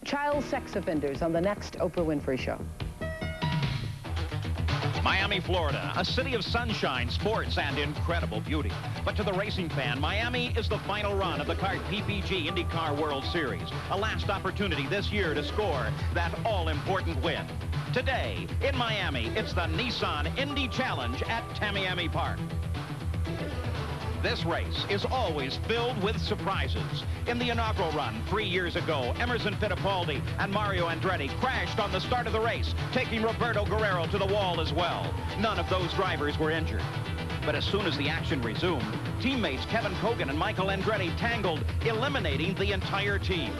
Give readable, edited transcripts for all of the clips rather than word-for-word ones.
child sex offenders on the next Oprah Winfrey Show. Miami, Florida, a city of sunshine, sports, and incredible beauty. But to the racing fan, Miami is the final run of the CART PPG IndyCar World Series, a last opportunity this year to score that all-important win. Today, in Miami, it's the Nissan Indy Challenge at Tamiami Park. This race is always filled with surprises. In the inaugural run 3 years ago, Emerson Fittipaldi and Mario Andretti crashed on the start of the race, taking Roberto Guerrero to the wall as well. None of those drivers were injured. But as soon as the action resumed, teammates Kevin Kogan and Michael Andretti tangled, eliminating the entire team.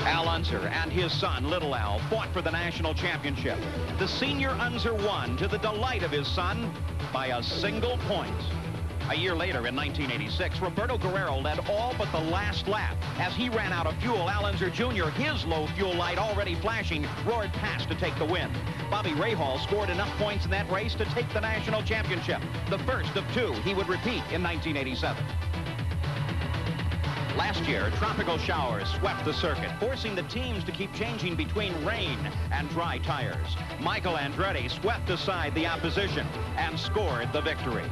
Al Unser and his son, Little Al, fought for the national championship. The senior Unser won to the delight of his son by a single point. A year later, in 1986, Roberto Guerrero led all but the last lap. As he ran out of fuel, Unser Jr., his low fuel light already flashing, roared past to take the win. Bobby Rahal scored enough points in that race to take the national championship, the first of two he would repeat in 1987. Last year, tropical showers swept the circuit, forcing the teams to keep changing between rain and dry tires. Michael Andretti swept aside the opposition and scored the victory.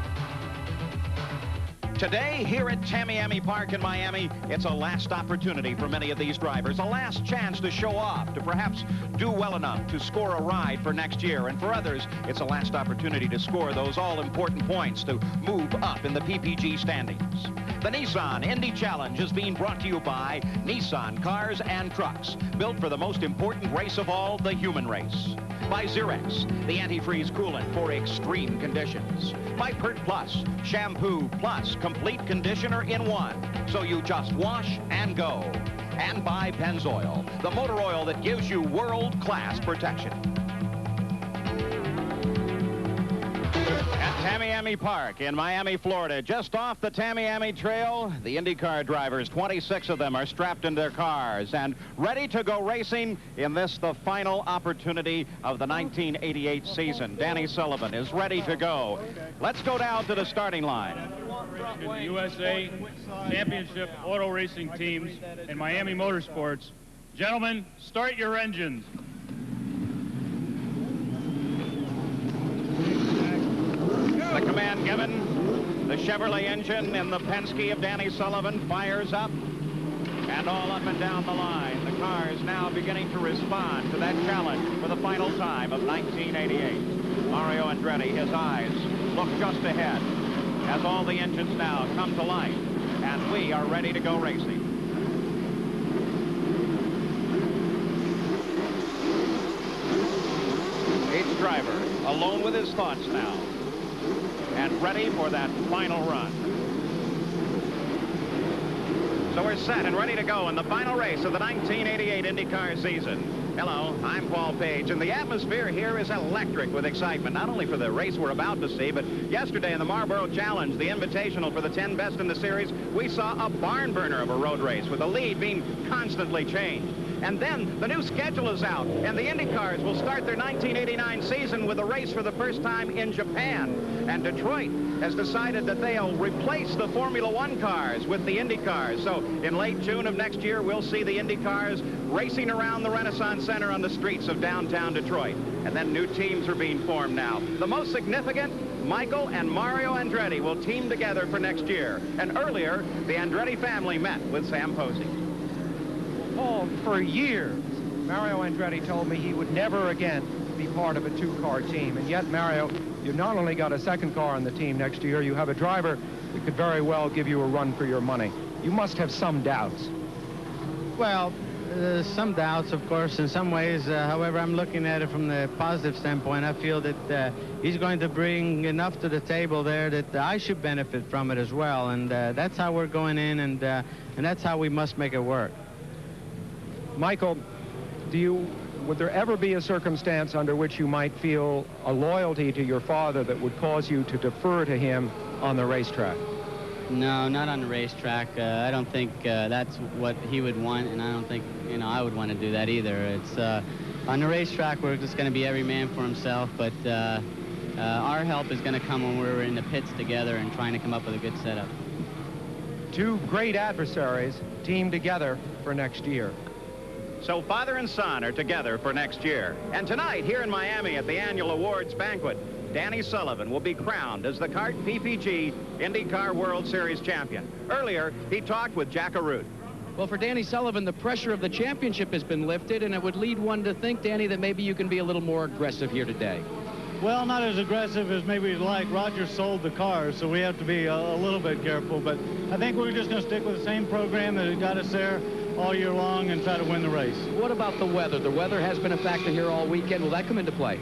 Today, here at Tamiami Park in Miami, it's a last opportunity for many of these drivers, a last chance to show off, to perhaps do well enough to score a ride for next year. And for others, it's a last opportunity to score those all-important points to move up in the PPG standings. The Nissan Indy Challenge is being brought to you by Nissan Cars and Trucks, built for the most important race of all, the human race. By Xerex, the antifreeze coolant for extreme conditions. By Pert Plus, shampoo plus complete conditioner in one, so you just wash and go. And by Pennzoil, the motor oil that gives you world-class protection. At Tamiami Park in Miami, Florida, just off the Tamiami Trail, the IndyCar drivers, 26 of them, are strapped in their cars and ready to go racing in this, the final opportunity of the 1988 season. Danny Sullivan is ready to go. Let's go down to the starting line. The USA Championship Auto Racing Teams and Miami Motorsports. Gentlemen, start your engines. The command given. The Chevrolet engine in the Penske of Danny Sullivan fires up, and all up and down the line. The car is now beginning to respond to that challenge for the final time of 1988. Mario Andretti, his eyes look just ahead as all the engines now come to life, and we are ready to go racing. Each driver alone with his thoughts now, and ready for that final run. So we're set and ready to go in the final race of the 1988 IndyCar season. Hello, I'm Paul Page, and the atmosphere here is electric with excitement, not only for the race we're about to see, but yesterday in the Marlboro Challenge, the invitational for the 10 best in the series, we saw a barn burner of a road race with the lead being constantly changed. And then the new schedule is out, and the IndyCars will start their 1989 season with a race for the first time in Japan. And Detroit has decided that they'll replace the Formula One cars with the IndyCars. So in late June of next year, we'll see the IndyCars racing around the Renaissance Center on the streets of downtown Detroit. And then new teams are being formed now. The most significant, Michael and Mario Andretti will team together for next year. And earlier, the Andretti family met with Sam Posey. Paul, for years, Mario Andretti told me he would never again be part of a two-car team. And yet, Mario, you not only got a second car on the team next year, you have a driver that could very well give you a run for your money. You must have some doubts. Well, some doubts, of course, in some ways. However, I'm looking at it from the positive standpoint. I feel that he's going to bring enough to the table there that I should benefit from it as well. And that's how we're going in, and that's how we must make it work. Michael, would there ever be a circumstance under which you might feel a loyalty to your father that would cause you to defer to him on the racetrack? No, not on the racetrack. I don't think that's what he would want, and I don't think, I would want to do that either. It's on the racetrack, we're just going to be every man for himself, but our help is going to come when we're in the pits together and trying to come up with a good setup. two great adversaries teamed together for next year. So father and son are together for next year. And tonight, here in Miami at the annual awards banquet, Danny Sullivan will be crowned as the kart PPG IndyCar World Series champion. Earlier, he talked with Jack Arute. Well, for Danny Sullivan, the pressure of the championship has been lifted, and it would lead one to think, Danny, that maybe you can be a little more aggressive here today. Well, not as aggressive as maybe we'd like. Roger sold the cars, so we have to be a little bit careful. But I think we're just going to stick with the same program that got us there all year long and try to win the race. What about the weather? The weather has been a factor here all weekend. Will that come into play?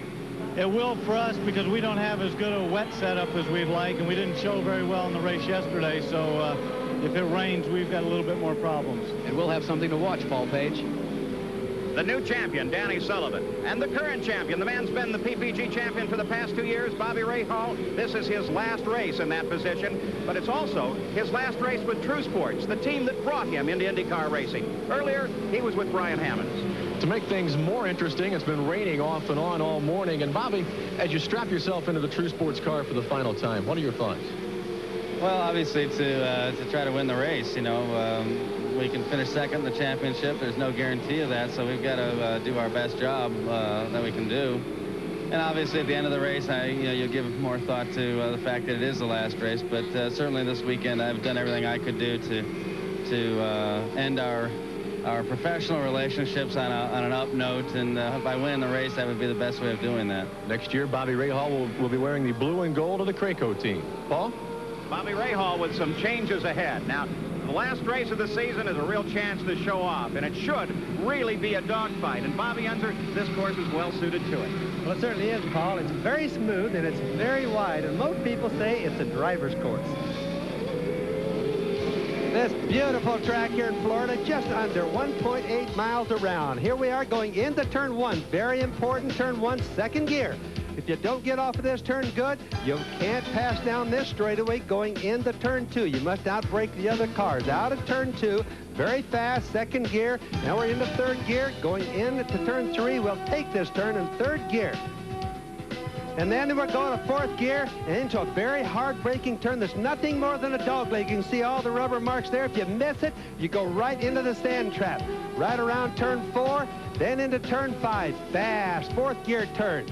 It will for us because we don't have as good a wet setup as we'd like, and we didn't show very well in the race yesterday. So if it rains, we've got a little bit more problems. And we'll have something to watch, Paul Page. The new champion, Danny Sullivan, and the current champion, the man's been the PPG champion for the past 2 years, Bobby Rahal. This is his last race in that position, but it's also his last race with True Sports, the team that brought him into IndyCar racing. Earlier, he was with Brian Hammonds. To make things more interesting, it's been raining off and on all morning. And Bobby, as you strap yourself into the True Sports car for the final time, what are your thoughts? Well, obviously to try to win the race, you know, we can finish second in the championship. There's no guarantee of that, so we've got to do our best job that we can do. And obviously at the end of the race, you'll give more thought to the fact that it is the last race. But certainly this weekend, I've done everything I could do to end our professional relationships on an up note, and by winning the race, that would be the best way of doing that. Next year, Bobby Rahal will be wearing the blue and gold of the Craco team. Paul? Bobby Rahal with some changes ahead. Now, the last race of the season is a real chance to show off, and it should really be a dogfight. And Bobby Unser, this course is well suited to it. Well, it certainly is, Paul. It's very smooth and it's very wide, and most people say it's a driver's course. This beautiful track here in Florida, just under 1.8 miles around. Here we are going into turn one. Very important turn one, second gear. If you don't get off of this turn good, you can't pass down this straightaway going into turn two. You must outbrake the other cars. Out of turn two, very fast, second gear. Now we're into third gear, going into turn three. We'll take this turn in third gear. And then we're going to fourth gear and into a very hard braking turn. There's nothing more than a dog leg. You can see all the rubber marks there. If you miss it, you go right into the sand trap. Right around turn four, then into turn five. Fast, fourth gear turn.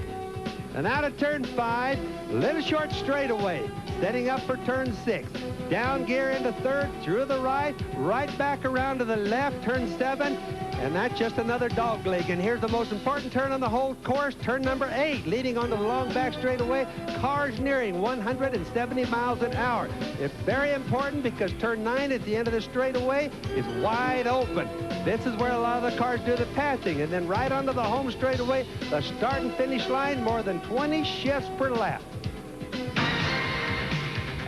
And out of turn five, little short straightaway. Setting up for turn six. Down gear into third, through the right back around to the left, turn seven. And that's just another dog leg. And here's the most important turn on the whole course, turn number 8, leading onto the long back straightaway. Cars nearing 170 miles an hour. It's very important because turn 9 at the end of the straightaway is wide open. This is where a lot of the cars do the passing. And then right onto the home straightaway, the start and finish line, more than 20 shifts per lap.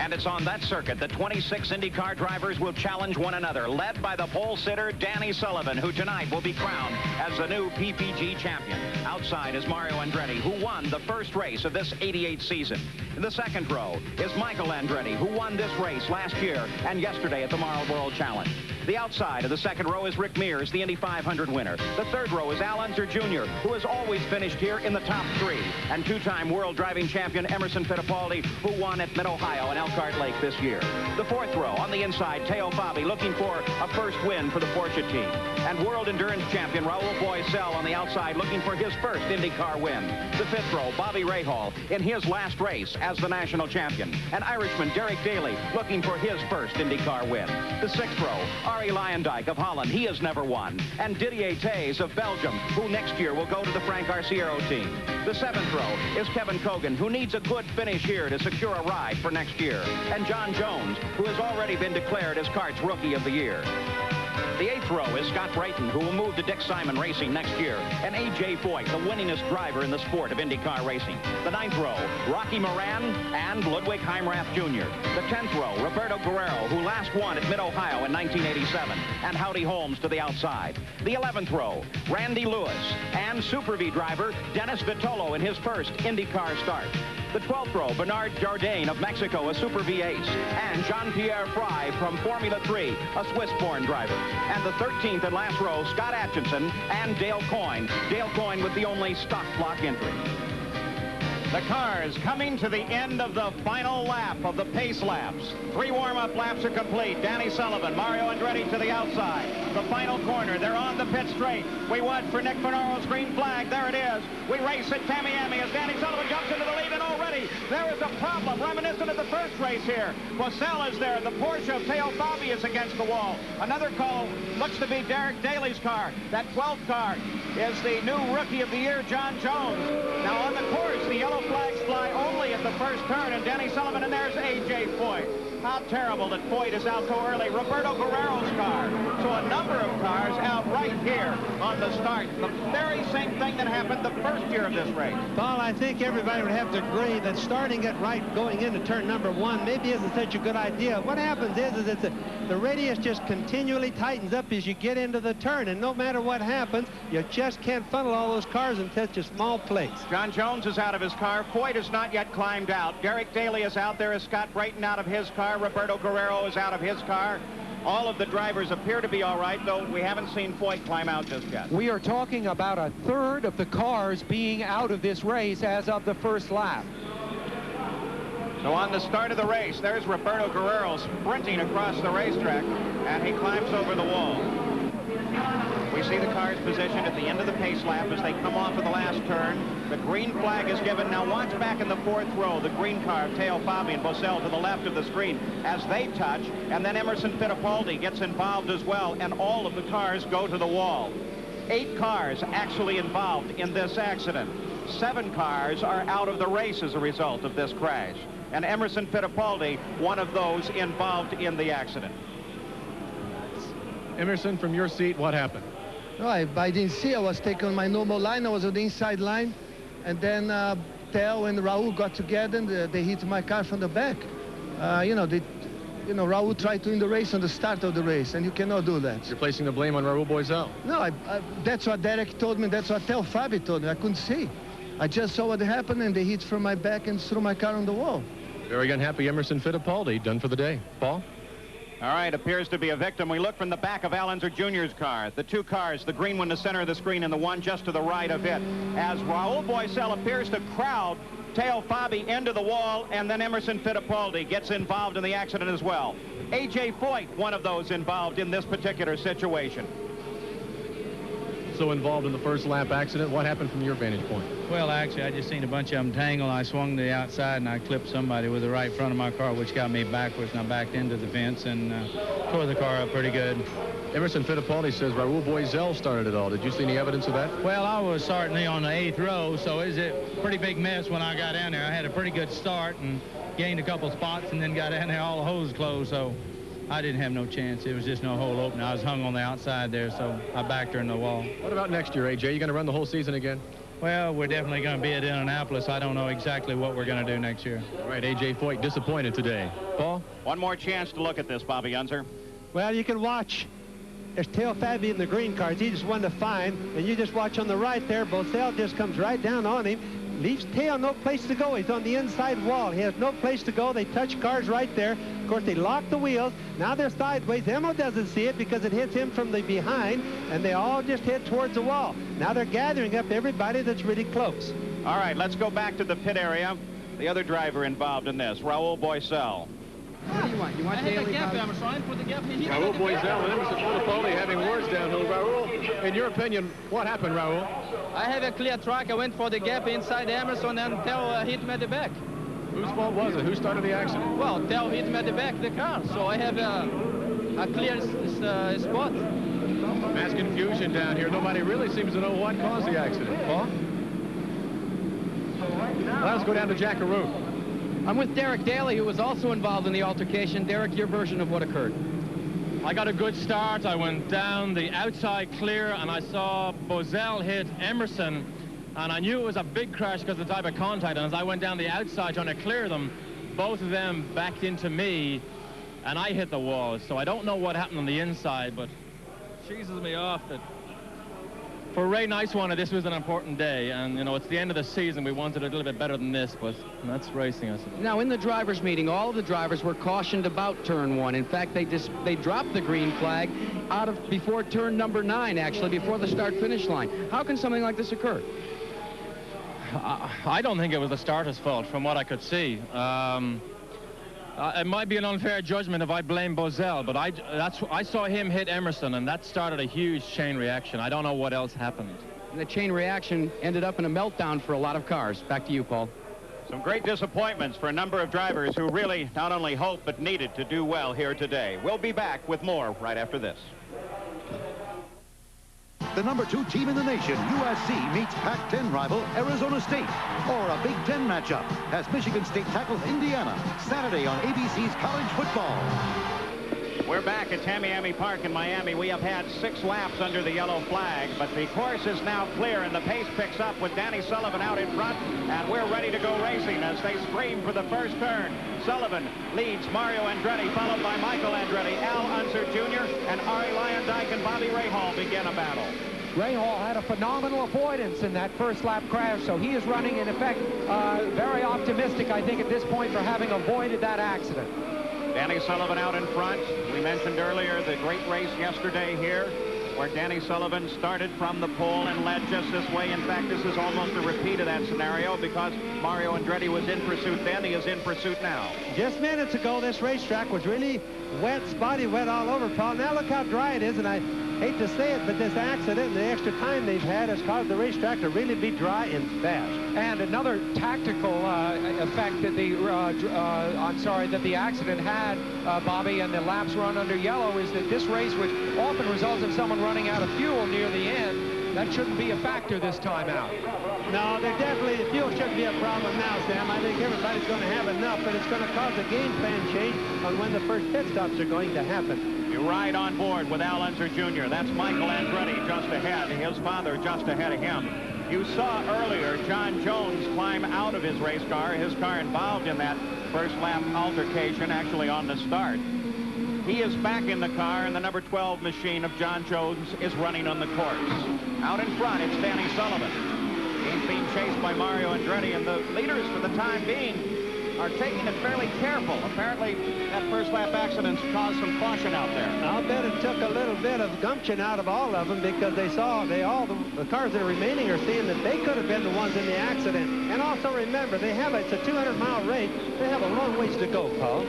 And it's on that circuit that 26 IndyCar drivers will challenge one another, led by the pole sitter Danny Sullivan, who tonight will be crowned as the new PPG champion. Outside is Mario Andretti, who won the first race of this '88 season. In the second row is Michael Andretti, who won this race last year and yesterday at the Marlboro Challenge. The outside of the second row is Rick Mears, the Indy 500 winner. The third row is Al Unser Jr., who has always finished here in the top 3. And two-time world driving champion Emerson Fittipaldi, who won at Mid-Ohio and Elkhart Lake this year. The fourth row on the inside, Teo Fabi looking for a first win for the Porsche team. And world endurance champion Raul Boisel on the outside looking for his first IndyCar win. The fifth row, Bobby Rahal in his last race as the national champion. And Irishman Derek Daly looking for his first IndyCar win. The sixth row, Arie Luyendyk of Holland, he has never won. And Didier Tays of Belgium, who next year will go to the Frank Arciero team. The seventh row is Kevin Kogan, who needs a good finish here to secure a ride for next year. And John Jones, who has already been declared as kart's Rookie of the Year. The eighth row is Scott Brayton, who will move to Dick Simon Racing next year, and A.J. Foyt, the winningest driver in the sport of IndyCar racing. The ninth row, Rocky Moran and Ludwig Heimrath Jr. The 10th row, Roberto Guerrero, who last won at Mid-Ohio in 1987, and Howdy Holmes to the outside. The 11th row, Randy Lewis and Super V driver Dennis Vitolo in his first IndyCar start. The 12th row, Bernard Jourdain of Mexico, a Super V ace, and Jean-Pierre Frey from Formula 3, a Swiss-born driver. And the 13th and last row, Scott Atchison and Dale Coyne. Dale Coyne with the only stock block entry. The cars coming to the end of the final lap of the pace laps. 3 warm-up laps are complete. Danny Sullivan, Mario Andretti to the outside. The final corner, they're on the pit straight. We watch for Nick Ferraro's green flag. There it is. We race at Tamiami as Danny Sullivan jumps into the lead, and already there is a problem reminiscent of the first race here. Boissel is there. The Porsche of Teo Fabi is against the wall. Another call looks to be Derek Daly's car. That 12th car is the new Rookie of the Year, John Jones. Now on the course, the yellow flags fly only at the first turn, and Danny Sullivan, and there's A.J. Foyt. How terrible that Foyt is out so early. Roberto Guerrero's car. So a number of cars out right here on the start. The very same thing that happened the first year of this race. Paul, I think everybody would have to agree that starting it right going into turn number 1 maybe isn't such a good idea. What happens is the radius just continually tightens up as you get into the turn, and no matter what happens, you just can't funnel all those cars in such a small place. John Jones is out of his car. Foyt has not yet climbed out. Derek Daly is out there. Is Scott Brayton out of his car? Roberto Guerrero is out of his car. All of the drivers appear to be all right, though we haven't seen Foyt climb out just yet. We are talking about a third of the cars being out of this race as of the first lap. So on the start of the race, there's Roberto Guerrero sprinting across the racetrack, and he climbs over the wall. We see the cars positioned at the end of the pace lap as they come off of the last turn. The green flag is given. Now watch back in the 4th row, the green car of Teo Fabi and Boissel to the left of the screen as they touch, and then Emerson Fittipaldi gets involved as well, and all of the cars go to the wall. 8 cars actually involved in this accident. 7 cars are out of the race as a result of this crash, and Emerson Fittipaldi, one of those involved in the accident. Emerson, from your seat, what happened? No, I didn't see. I was taking my normal line. I was on the inside line. And then Teo and Raul got together, and they hit my car from the back. Raul tried to win the race on the start of the race, and you cannot do that. You're placing the blame on Raul Boissel. No, that's what Derek told me. That's what Teo Fabi told me. I couldn't see. I just saw what happened, and they hit from my back and threw my car on the wall. Very unhappy Emerson Fittipaldi, done for the day. Paul? All right, appears to be a victim. We look from the back of Unser Jr.'s car. The 2 cars, the green one in the center of the screen and the one just to the right of it, as Raul Boissel appears to crowd Teo Fabi into the wall, and then Emerson Fittipaldi gets involved in the accident as well. A.J. Foyt, one of those involved in this particular situation. So involved in the first lap accident. What happened from your vantage point? Well, actually, I just seen a bunch of them tangle. I swung to the outside, and I clipped somebody with the right front of my car, which got me backwards, and I backed into the fence and tore the car up pretty good. Emerson Fittipaldi says Raul Boissel started it all. Did you see any evidence of that? Well, I was starting on the 8th row, so it was a pretty big mess when I got down there. I had a pretty good start and gained a couple spots, and then got down there, all the hoses closed, so I didn't have no chance. It was just no hole open. I was hung on the outside there, so I backed her in the wall. What about next year, AJ? You going to run the whole season again? Well, we're definitely going to be at Indianapolis. I don't know exactly what we're going to do next year. All right, A.J. Foyt disappointed today. Paul? One more chance to look at this, Bobby Unser. Well, you can watch. There's Teo Fabi in the green cars. He just won to find, and you just watch on the right there. Boissel just comes right down on him. Leaves Teo no place to go. He's on the inside wall. He has no place to go. They touch cars right there. Of course, they lock the wheels. Now they're sideways. Emo doesn't see it because it hits him from the behind, and they all just head towards the wall. Now they're gathering up everybody that's really close. All right, let's go back to the pit area. The other driver involved in this, Raul Boissel. What do you want? You want Daly? Raul Boissel and Emerson Fittipaldi having words downhill. Raul, in your opinion, what happened, Raul? I have a clear track. I went for the gap inside Emerson, and Teo hit me at the back. Whose fault was it? Who started the accident? Well, Teo hit me at the back of the car, so I have a clear spot. Mass confusion down here. Nobody really seems to know what caused the accident. Paul? Well, let's go down to Jackaroo. I'm with Derek Daly, who was also involved in the altercation. Derek, your version of what occurred. I got a good start. I went down the outside clear, and I saw Boissel hit Emerson, and I knew it was a big crash because of the type of contact. And as I went down the outside trying to clear them, both of them backed into me, and I hit the wall. So I don't know what happened on the inside, but it cheeses me off that for Ray Nicewander, this was an important day, and you know, it's the end of the season. We wanted a little bit better than this, but that's racing, I suppose. Now, in the drivers' meeting, all of the drivers were cautioned about turn 1. In fact, they dropped the green flag before turn number 9, actually, before the start-finish line. How can something like this occur? I don't think it was the starter's fault from what I could see. It might be an unfair judgment if I blame Bozell, but I saw him hit Emerson, and that started a huge chain reaction. I don't know what else happened. And the chain reaction ended up in a meltdown for a lot of cars. Back to you, Paul. Some great disappointments for a number of drivers who really not only hoped but needed to do well here today. We'll be back with more right after this. The #2 team in the nation, USC, meets Pac-10 rival Arizona State. Or a Big Ten matchup as Michigan State tackles Indiana Saturday on ABC's College Football. We're back at Tamiami Park in Miami. We have had 6 laps under the yellow flag, but the course is now clear, and the pace picks up with Danny Sullivan out in front, and we're ready to go racing as they scream for the first turn. Sullivan leads Mario Andretti, followed by Michael Andretti, Al Unser Jr., and Ari Lyondike and Bobby Rahal begin a battle. Rahal had a phenomenal avoidance in that first lap crash, so he is running, in effect, very optimistic, I think, at this point for having avoided that accident. Danny Sullivan out in front. We mentioned earlier the great race yesterday here where Danny Sullivan started from the pole and led just this way. In fact, this is almost a repeat of that scenario because Mario Andretti was in pursuit then. He is in pursuit now. Just minutes ago, this racetrack was really wet, spotty wet all over, Paul. Now look how dry it is, and I hate to say it, but this accident and the extra time they've had has caused the racetrack to really be dry and fast. And another tactical effect that that the accident had, Bobby, and the laps run under yellow is that this race, which often results in someone running out of fuel near the end, that shouldn't be a factor this time out. No, they're definitely, fuel shouldn't be a problem now, Sam. I think everybody's going to have enough, but it's going to cause a game plan change on when the first pit stops are going to happen. You ride on board with Al Unser Jr. That's Michael Andretti just ahead, his father just ahead of him. You saw earlier John Jones climb out of his race car, his car involved in that first lap altercation, actually on the start. He is back in the car, and the number 12 machine of John Jones is running on the course. Out in front, it's Danny Sullivan. He's being chased by Mario Andretti, and the leaders for the time being are taking it fairly careful. Apparently, that first lap accident's caused some caution out there. I'll bet it took a little bit of gumption out of all of them because the cars that are remaining are seeing that they could have been the ones in the accident. And also remember, it's a 200-mile race. They have a long ways to go, Paul.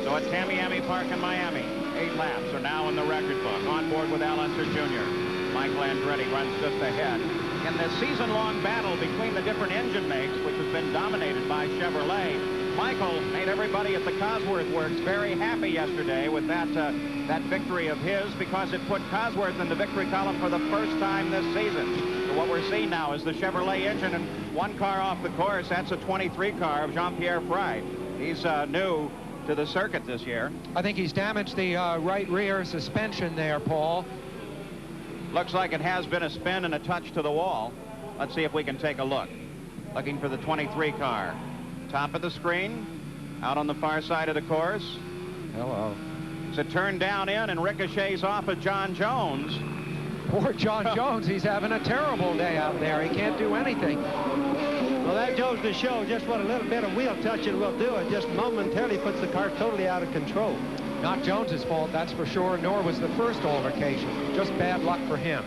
So at Tamiami Park in Miami, 8 laps are now in the record book. On board with Al Unser Jr. Michael Andretti runs just ahead. In the season-long battle between the different engine makes, which has been dominated by Chevrolet, Michael made everybody at the Cosworth Works very happy yesterday with that victory of his because it put Cosworth in the victory column for the first time this season. So what we're seeing now is the Chevrolet engine and one car off the course. That's a 23 car of Jean-Pierre Frey. He's new to the circuit this year. I think he's damaged the right rear suspension there, Paul. Looks like it has been a spin and a touch to the wall. Let's see if we can take a look. Looking for the 23 car. Top of the screen, out on the far side of the course. Hello. It's a turn down in and ricochets off of John Jones. Poor John Jones, he's having a terrible day out there. He can't do anything. Well, that goes to show just what a little bit of wheel touching will do. It just momentarily puts the car totally out of control. Not Jones's fault, that's for sure, nor was the first altercation. Just bad luck for him.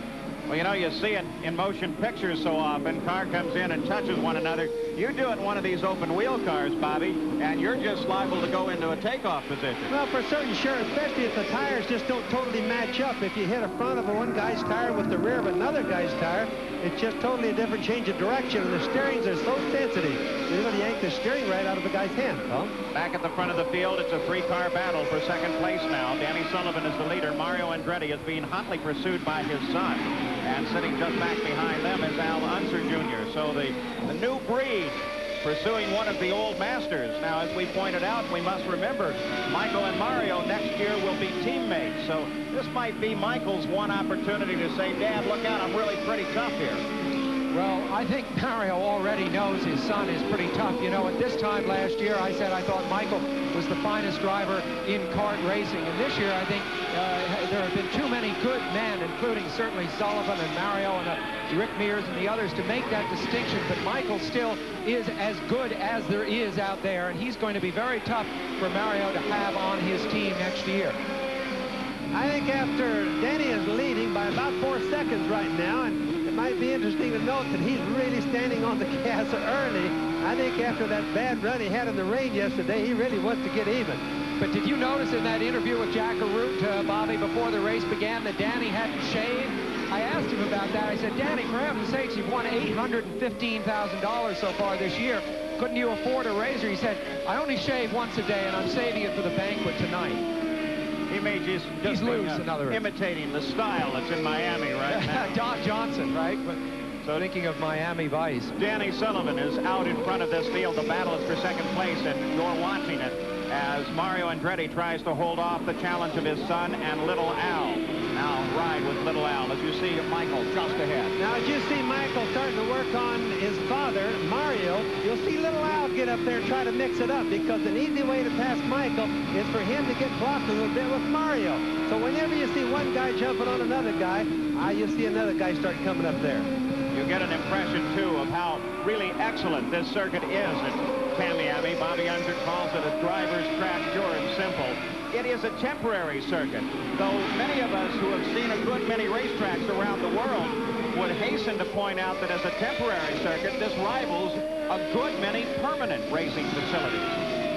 Well, you know, you see it in motion pictures so often. Car comes in and touches one another. You do it in one of these open wheel cars, Bobby, and you're just liable to go into a takeoff position. Well, for certain, sure, especially if the tires just don't totally match up. If you hit a front of one guy's tire with the rear of another guy's tire, it's just totally a different change of direction, and the steerings are so sensitive. You're going to yank the steering right out of the guy's hand, Paul. Back at the front of the field, it's a 3-car battle for second place now. Danny Sullivan is the leader. Mario Andretti is being hotly pursued by his son. And sitting just back behind them is Al Unser Jr. So the new breed pursuing one of the old masters. Now, as we pointed out, we must remember Michael and Mario next year will be teammates. So this might be Michael's one opportunity to say, Dad, look out, I'm really pretty tough here. Well, I think Mario already knows his son is pretty tough. You know, at this time last year, I said I thought Michael was the finest driver in kart racing. And this year, I think there have been too many good men, including certainly Sullivan and Mario and Rick Mears and the others, to make that distinction. But Michael still is as good as there is out there, and he's going to be very tough for Mario to have on his team next year. I think after Danny is leading by by about 4 seconds right now, and it might be interesting to note that he's really standing on the gas early. I think after that bad run he had in the rain yesterday, he really wants to get even. But did you notice in that interview with Jack Arute, Bobby, before the race began, that Danny hadn't shaved? I asked him about that. I said, Danny, for heaven's sakes, you've won $815,000 so far this year. Couldn't you afford a razor? He said, I only shave once a day, and I'm saving it for the banquet tonight. He may just He's loose, in other words. imitating the style that's in Miami right now. Don Johnson, right? But, so thinking of Miami Vice. Danny Sullivan is out in front of this field. The battle is for second place, and you're watching it as Mario Andretti tries to hold off the challenge of his son and Little Al. Now ride with Little Al as you see Michael just ahead. Now as you see Michael starting to work on his father, Mario, you'll see Little Al get up there and try to mix it up, because an easy way to pass Michael is for him to get blocked a little bit with Mario. So whenever you see one guy jumping on another guy, you see another guy start coming up there. You get an impression, too, of how really excellent this circuit is at Tamiami. Bobby Unser calls it a driver's track, pure and simple. It is a temporary circuit, though many of us who have seen a good many racetracks around the world would hasten to point out that as a temporary circuit, this rivals a good many permanent racing facilities.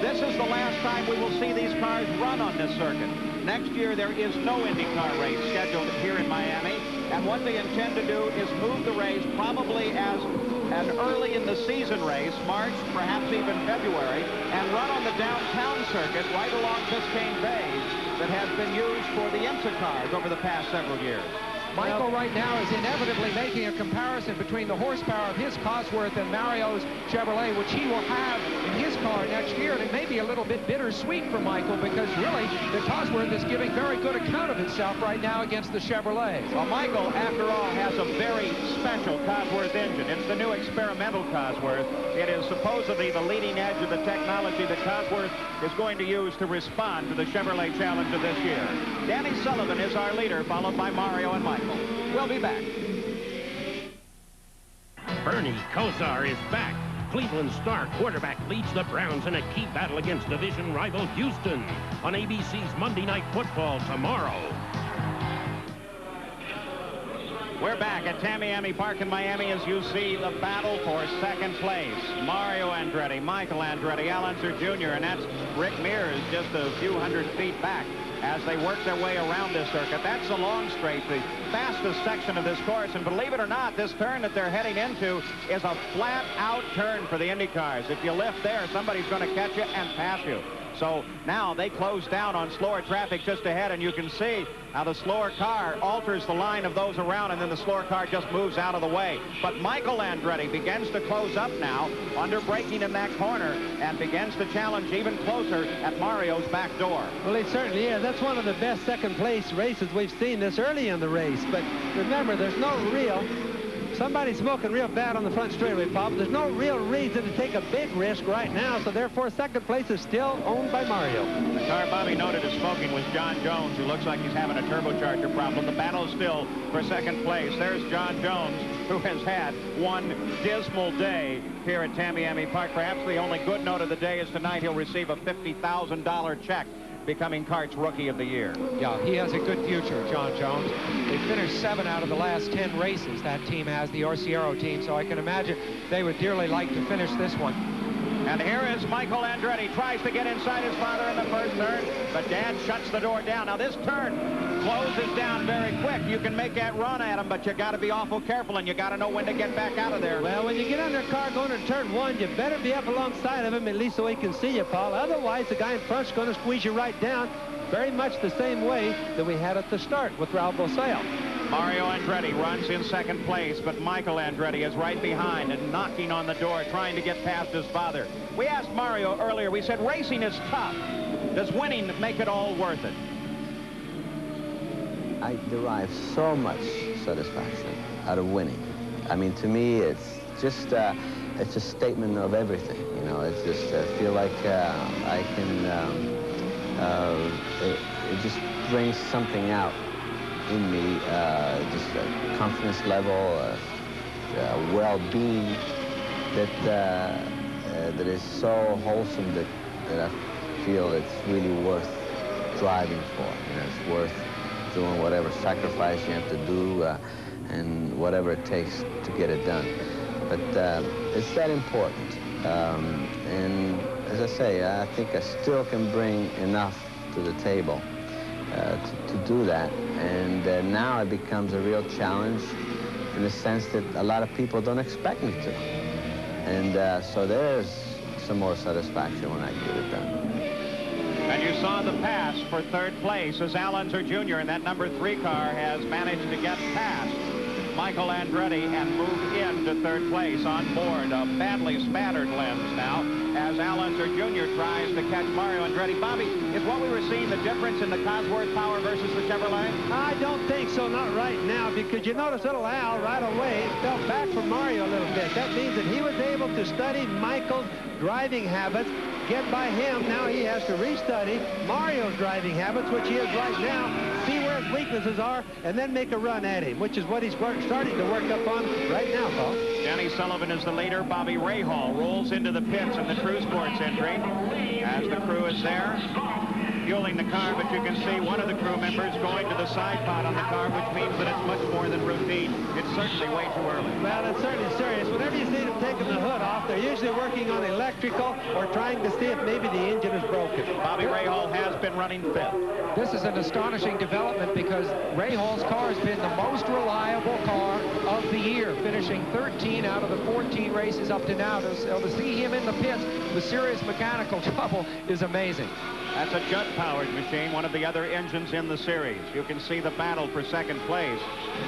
This is the last time we will see these cars run on this circuit. Next year, there is no IndyCar race scheduled here in Miami, and what they intend to do is move the race probably as an early in the season race, March, perhaps even February, and run on the downtown circuit right along Biscayne Bay that has been used for the IMSA cars over the past several years. Michael right now is inevitably making a comparison between the horsepower of his Cosworth and Mario's Chevrolet, which he will have in his car next year. And it may be a little bit bittersweet for Michael, because really the Cosworth is giving very good account of itself right now against the Chevrolet. Well, Michael, after all, has a very special Cosworth engine. It's the new experimental Cosworth. It is supposedly the leading edge of the technology that Cosworth is going to use to respond to the Chevrolet Challenge of this year. Danny Sullivan is our leader, followed by Mario and Michael. We'll be back. Bernie Kosar is back. Cleveland's star quarterback leads the Browns in a key battle against division rival Houston on ABC's Monday Night Football tomorrow. We're back at Tamiami Park in Miami as you see the battle for second place. Mario Andretti, Michael Andretti, Unser Jr., and that's Rick Mears just a few hundred feet back as they work their way around this circuit. That's the long straight, the fastest section of this course, and believe it or not, this turn that they're heading into is a flat-out turn for the Indy cars. If you lift there, somebody's going to catch you and pass you. So now they close down on slower traffic just ahead, and you can see how the slower car alters the line of those around, and then the slower car just moves out of the way. But Michael Andretti begins to close up now, under braking in that corner, and begins to challenge even closer at Mario's back door. Well, it certainly is. That's one of the best second-place races we've seen this early in the race. But remember, there's no real... Somebody's smoking real bad on the front straightaway, Pop. There's no real reason to take a big risk right now, so therefore second place is still owned by Mario. The car Bobby noted as smoking was John Jones, who looks like he's having a turbocharger problem. The battle is still for second place. There's John Jones, who has had one dismal day here at Tamiami Park. Perhaps the only good note of the day is tonight he'll receive a $50,000 check, becoming Kart's Rookie of the Year. Yeah, he has a good future, John Jones. They finished 7 out of the last 10 races. That team has, the Orsiero team, so I can imagine they would dearly like to finish this one. And here is Michael Andretti. Tries to get inside his father in the first turn, but Dad shuts the door down. Now this turn closes down very quick. You can make that run at him, but you got to be awful careful, and you got to know when to get back out of there. Well, when you get under a car going to turn 1, you better be up alongside of him, at least so he can see you, Paul. Otherwise, the guy in front's going to squeeze you right down, very much the same way that we had at the start with Raul Bosale. Mario Andretti runs in second place, but Michael Andretti is right behind and knocking on the door, trying to get past his father. We asked Mario earlier, we said, racing is tough. Does winning make it all worth it? I derive so much satisfaction out of winning. I mean, to me, it's just a statement of everything. You know, it's just, I feel like I can, it just brings something out in me, just a confidence level, well-being that is so wholesome that I feel it's really worth driving for. You know, it's worth doing whatever sacrifice you have to do and whatever it takes to get it done. But it's that important. And as I say, I think I still can bring enough to the table to do that. And now it becomes a real challenge in the sense that a lot of people don't expect me to. And so there's some more satisfaction when I get it done. And you saw the pass for third place as Unser Jr. in that number 3 car has managed to get past Michael Andretti and move into third place on board a badly spattered lens now as Unser Jr. tries to catch Mario Andretti. Bobby, is what we were seeing the difference in the Cosworth power versus the Chevrolet? I don't think so, not right now, because you notice little Al right away fell back from Mario a little bit. That means that he was able to study Michael's driving habits, get by him. Now he has to restudy Mario's driving habits, which he is right now, see where his weaknesses are, and then make a run at him, which is what he's starting to work up on right now, Paul. Danny Sullivan is the leader. Bobby Rahal rolls into the pits in the True Sports entry as the crew is there fueling the car, but you can see one of the crew members going to the side pod on the car, which means that it's much more than routine. It's certainly way too early. Well, it's certainly serious. Whenever you see them taking the hood off, they're usually working on electrical or trying to see if maybe the engine is broken. Bobby Rahal has been running 5th. This is an astonishing development because Rahal's car has been the most reliable car of the year, finishing 13 out of the 14 races up to now. To see him in the pits with serious mechanical trouble is amazing. That's a Judd-powered machine, one of the other engines in the series. You can see the battle for second place.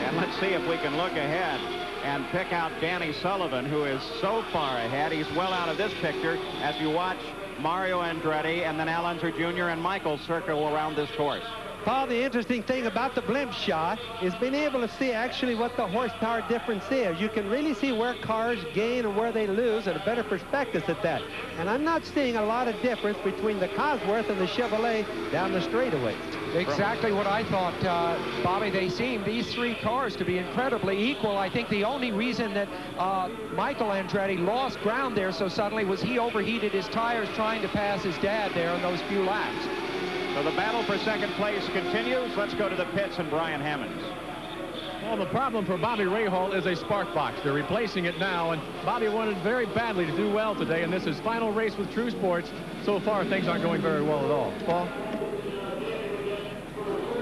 And let's see if we can look ahead and pick out Danny Sullivan, who is so far ahead. He's well out of this picture as you watch Mario Andretti and then Unser Jr. and Michael circle around this course. Paul, the interesting thing about the blimp shot is being able to see actually what the horsepower difference is. You can really see where cars gain and where they lose and a better perspective at that. And I'm not seeing a lot of difference between the Cosworth and the Chevrolet down the straightaway. Exactly what I thought, Bobby. They seem, these 3 cars, to be incredibly equal. I think the only reason that Michael Andretti lost ground there so suddenly was he overheated his tires trying to pass his dad there in those few laps. So the battle for second place continues. Let's go to the pits and Brian Hammonds. Well, the problem for Bobby Rahal is a spark box. They're replacing it now, and Bobby wanted very badly to do well today, and this is final race with True Sports. So far, things aren't going very well at all. Paul?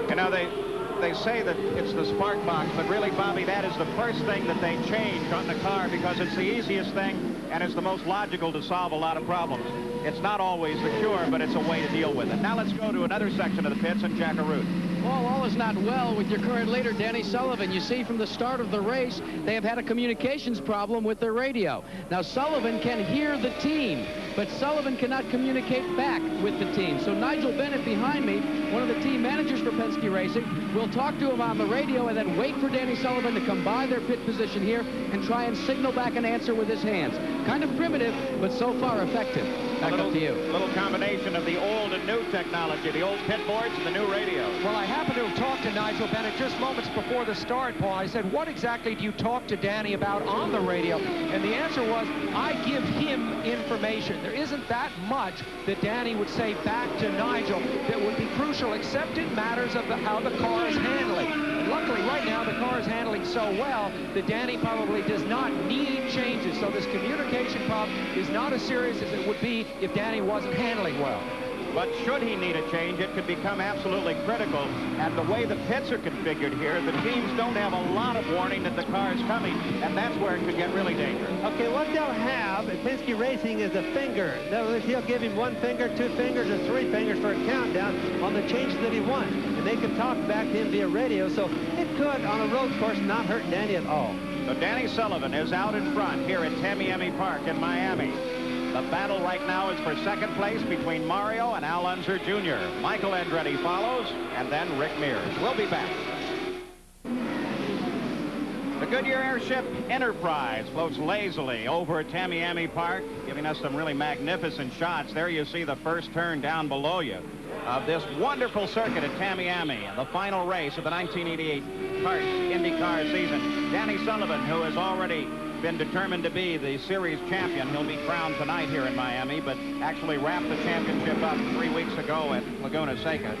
You know, they say that it's the spark box, but really, Bobby, that is the first thing that they change on the car because it's the easiest thing and it's the most logical to solve a lot of problems. It's not always the cure, but it's a way to deal with it. Now let's go to another section of the pits and Jack Arute. Well, all is not well with your current leader, Danny Sullivan. You see from the start of the race, they have had a communications problem with their radio. Now, Sullivan can hear the team, but Sullivan cannot communicate back with the team. So Nigel Bennett behind me, one of the team managers for Penske Racing, will talk to him on the radio and then wait for Danny Sullivan to come by their pit position here and try and signal back an answer with his hands. Kind of primitive, but so far effective. Back up to you. A little combination of the old and new technology, the old pit boards and the new radio. Well, I happened to have talked to Nigel Bennett just moments before the start, Paul. I said, what exactly do you talk to Danny about on the radio? And the answer was, I give him information. There isn't that much that Danny would say back to Nigel that would be crucial, except in matters of how the car is handling. And luckily, right now, the car is handling so well that Danny probably does not need changes. So this communication problem is not as serious as it would be if Danny wasn't handling well. But should he need a change, it could become absolutely critical. And the way the pits are configured here, the teams don't have a lot of warning that the car is coming, and that's where it could get really dangerous. Okay, what they'll have at Penske Racing is a finger. He'll give him 1 finger, 2 fingers, or 3 fingers for a countdown on the changes that he wants. And they can talk back to him via radio, so it could, on a road course, not hurt Danny at all. So Danny Sullivan is out in front here at Tamiami Park in Miami. The battle right now is for second place between Mario and Unser Jr. Michael Andretti follows, and then Rick Mears. We'll be back. The Goodyear airship Enterprise floats lazily over Tamiami Park, giving us some really magnificent shots. There you see the first turn down below you of this wonderful circuit at Tamiami, the final race of the 1988 IndyCar season. Danny Sullivan, who has already been determined to be the series champion. He'll be crowned tonight here in Miami, but actually wrapped the championship up 3 weeks ago at Laguna Seca.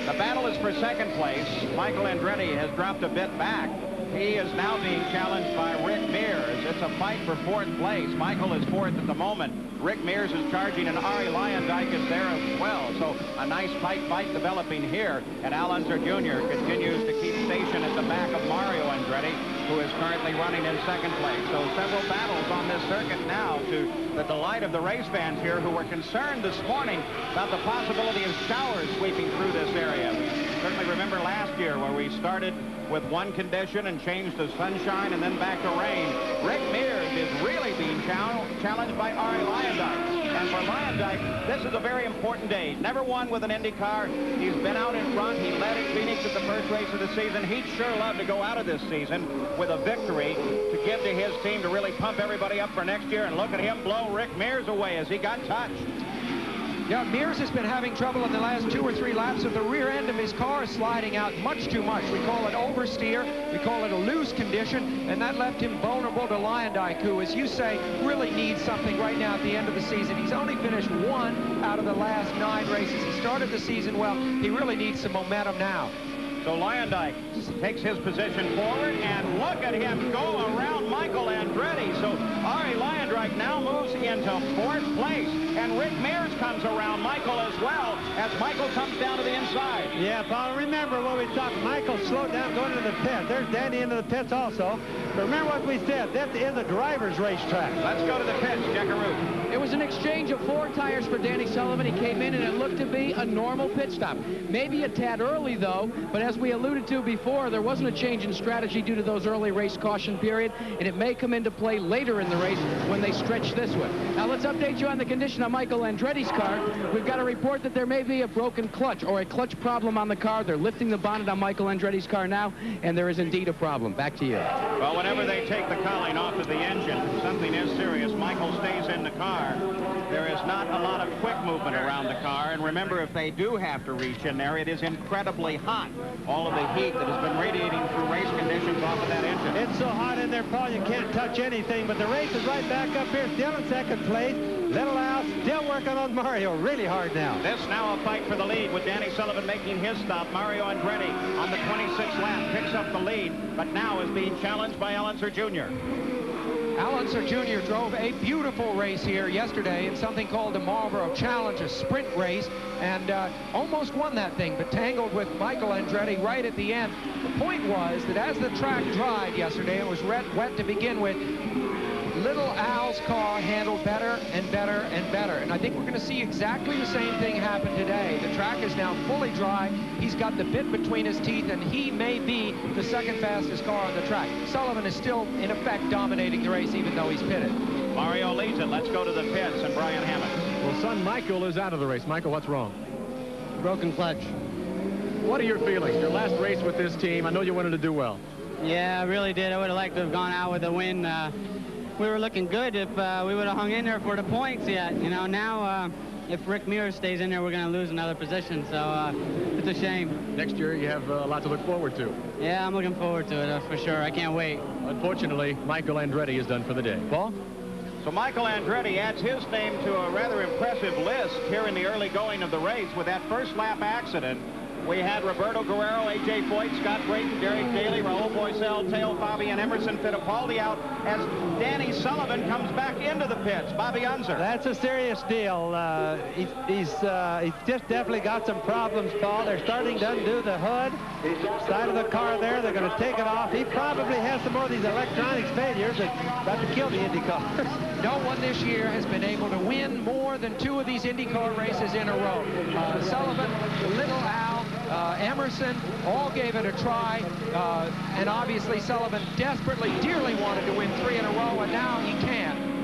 The battle is for second place. Michael Andretti has dropped a bit back. He is now being challenged by Rick Mears. It's a fight for fourth place. Michael is fourth at the moment. Rick Mears is charging, and Ari Lyondike is there as well. So a nice fight developing here. And Al Unser Jr. continues to keep station at the back of Mario Andretti, who is currently running in second place. So several battles on this circuit now, to the delight of the race fans here, who were concerned this morning about the possibility of showers sweeping through this area. We certainly remember last year where we started with one condition and changed to sunshine and then back to rain. Rick Mears is really being challenged by Ari Lyondike. And for Lyondike, this is a very important day. Never won with an Indy car. He's been out in front. He led in Phoenix at the first race of the season. He'd sure love to go out of this season with a victory to give to his team to really pump everybody up for next year. And look at him blow Rick Mears away as he got touched. Yeah, Mears has been having trouble in the last 2 or 3 laps with the rear end of his car sliding out much too much. We call it oversteer. We call it a loose condition, and that left him vulnerable to Lyondike, who, as you say, really needs something right now at the end of the season. He's only finished 1 out of the last 9 races. He started the season well. He really needs some momentum now. So Lyondike takes his position forward, and look at him go around Michael Andretti. So Ari Lyondike now moves into 4th place, and Rick Mears comes around Michael as well as Michael comes down to the inside. Yeah, Paul, remember when we talked, Michael slowed down going into the pit. There's Danny into the pits also. But remember what we said, that is the driver's racetrack. Let's go to the pits, Jackaroo. It was an exchange of 4 tires for Danny Sullivan. He came in and it looked to be a normal pit stop. Maybe a tad early, though, but as we alluded to before, there wasn't a change in strategy due to those early race caution period, and it may come into play later in the race when they stretch this one. Now let's update you on the condition of Michael Andretti's car. We've got a report that there may be a broken clutch or a clutch problem on the car. They're lifting the bonnet on Michael Andretti's car now, and there is indeed a problem. Back to you. Well, whenever they take the cowling off of the engine, something is serious. Michael stays in the car. There is not a lot of quick movement around the car, and remember, if they do have to reach in there, it is incredibly hot. All of the heat that has been radiating through race conditions off of that engine. It's so hot in there, Paul, you can't touch anything, but the race is right back up here, still in second place. Little Al still working on Mario really hard now. This now a fight for the lead with Danny Sullivan making his stop. Mario Andretti on the 26th lap picks up the lead, but now is being challenged by Al Unser Jr. Al Unser Jr. drove a beautiful race here yesterday in something called the Marlboro Challenge, a sprint race, and almost won that thing, but tangled with Michael Andretti right at the end. The point was that as the track dried yesterday, it was wet to begin with, Little Al's car handled better and better and better. And I think we're going to see exactly the same thing happen today. The track is now fully dry. He's got the bit between his teeth, and he may be the second fastest car on the track. Sullivan is still, in effect, dominating the race, even though he's pitted. Mario leads it. Let's go to the pits, and Brian Hammond. Well, son, Michael is out of the race. Michael, what's wrong? Broken clutch. What are your feelings? Your last race with this team, I know you wanted to do well. Yeah, I really did. I would have liked to have gone out with a win. We were looking good if we would have hung in there for the points yet. You know, now if Rick Mears stays in there, we're going to lose another position. So it's a shame. Next year, you have a lot to look forward to. Yeah, I'm looking forward to it for sure. I can't wait. Unfortunately, Michael Andretti is done for the day. Paul? So Michael Andretti adds his name to a rather impressive list here in the early going of the race with that first lap accident. We had Roberto Guerrero, A.J. Foyt, Scott Brayton, Derek Daly, Raul Boisel, Teo Fabi, and Emerson Fittipaldi out as Danny Sullivan comes back into the pits. Bobby Unser. That's a serious deal. He's just definitely got some problems, Paul. They're starting to undo the hood, side of the car there. They're going to take it off. He probably has some more of these electronics failures that about to kill the Indy car. No one this year has been able to win more than 2 of these IndyCar races in a row. Sullivan, Little Al, Emerson all gave it a try, and obviously Sullivan desperately, dearly wanted to win 3 in a row, and now he can't.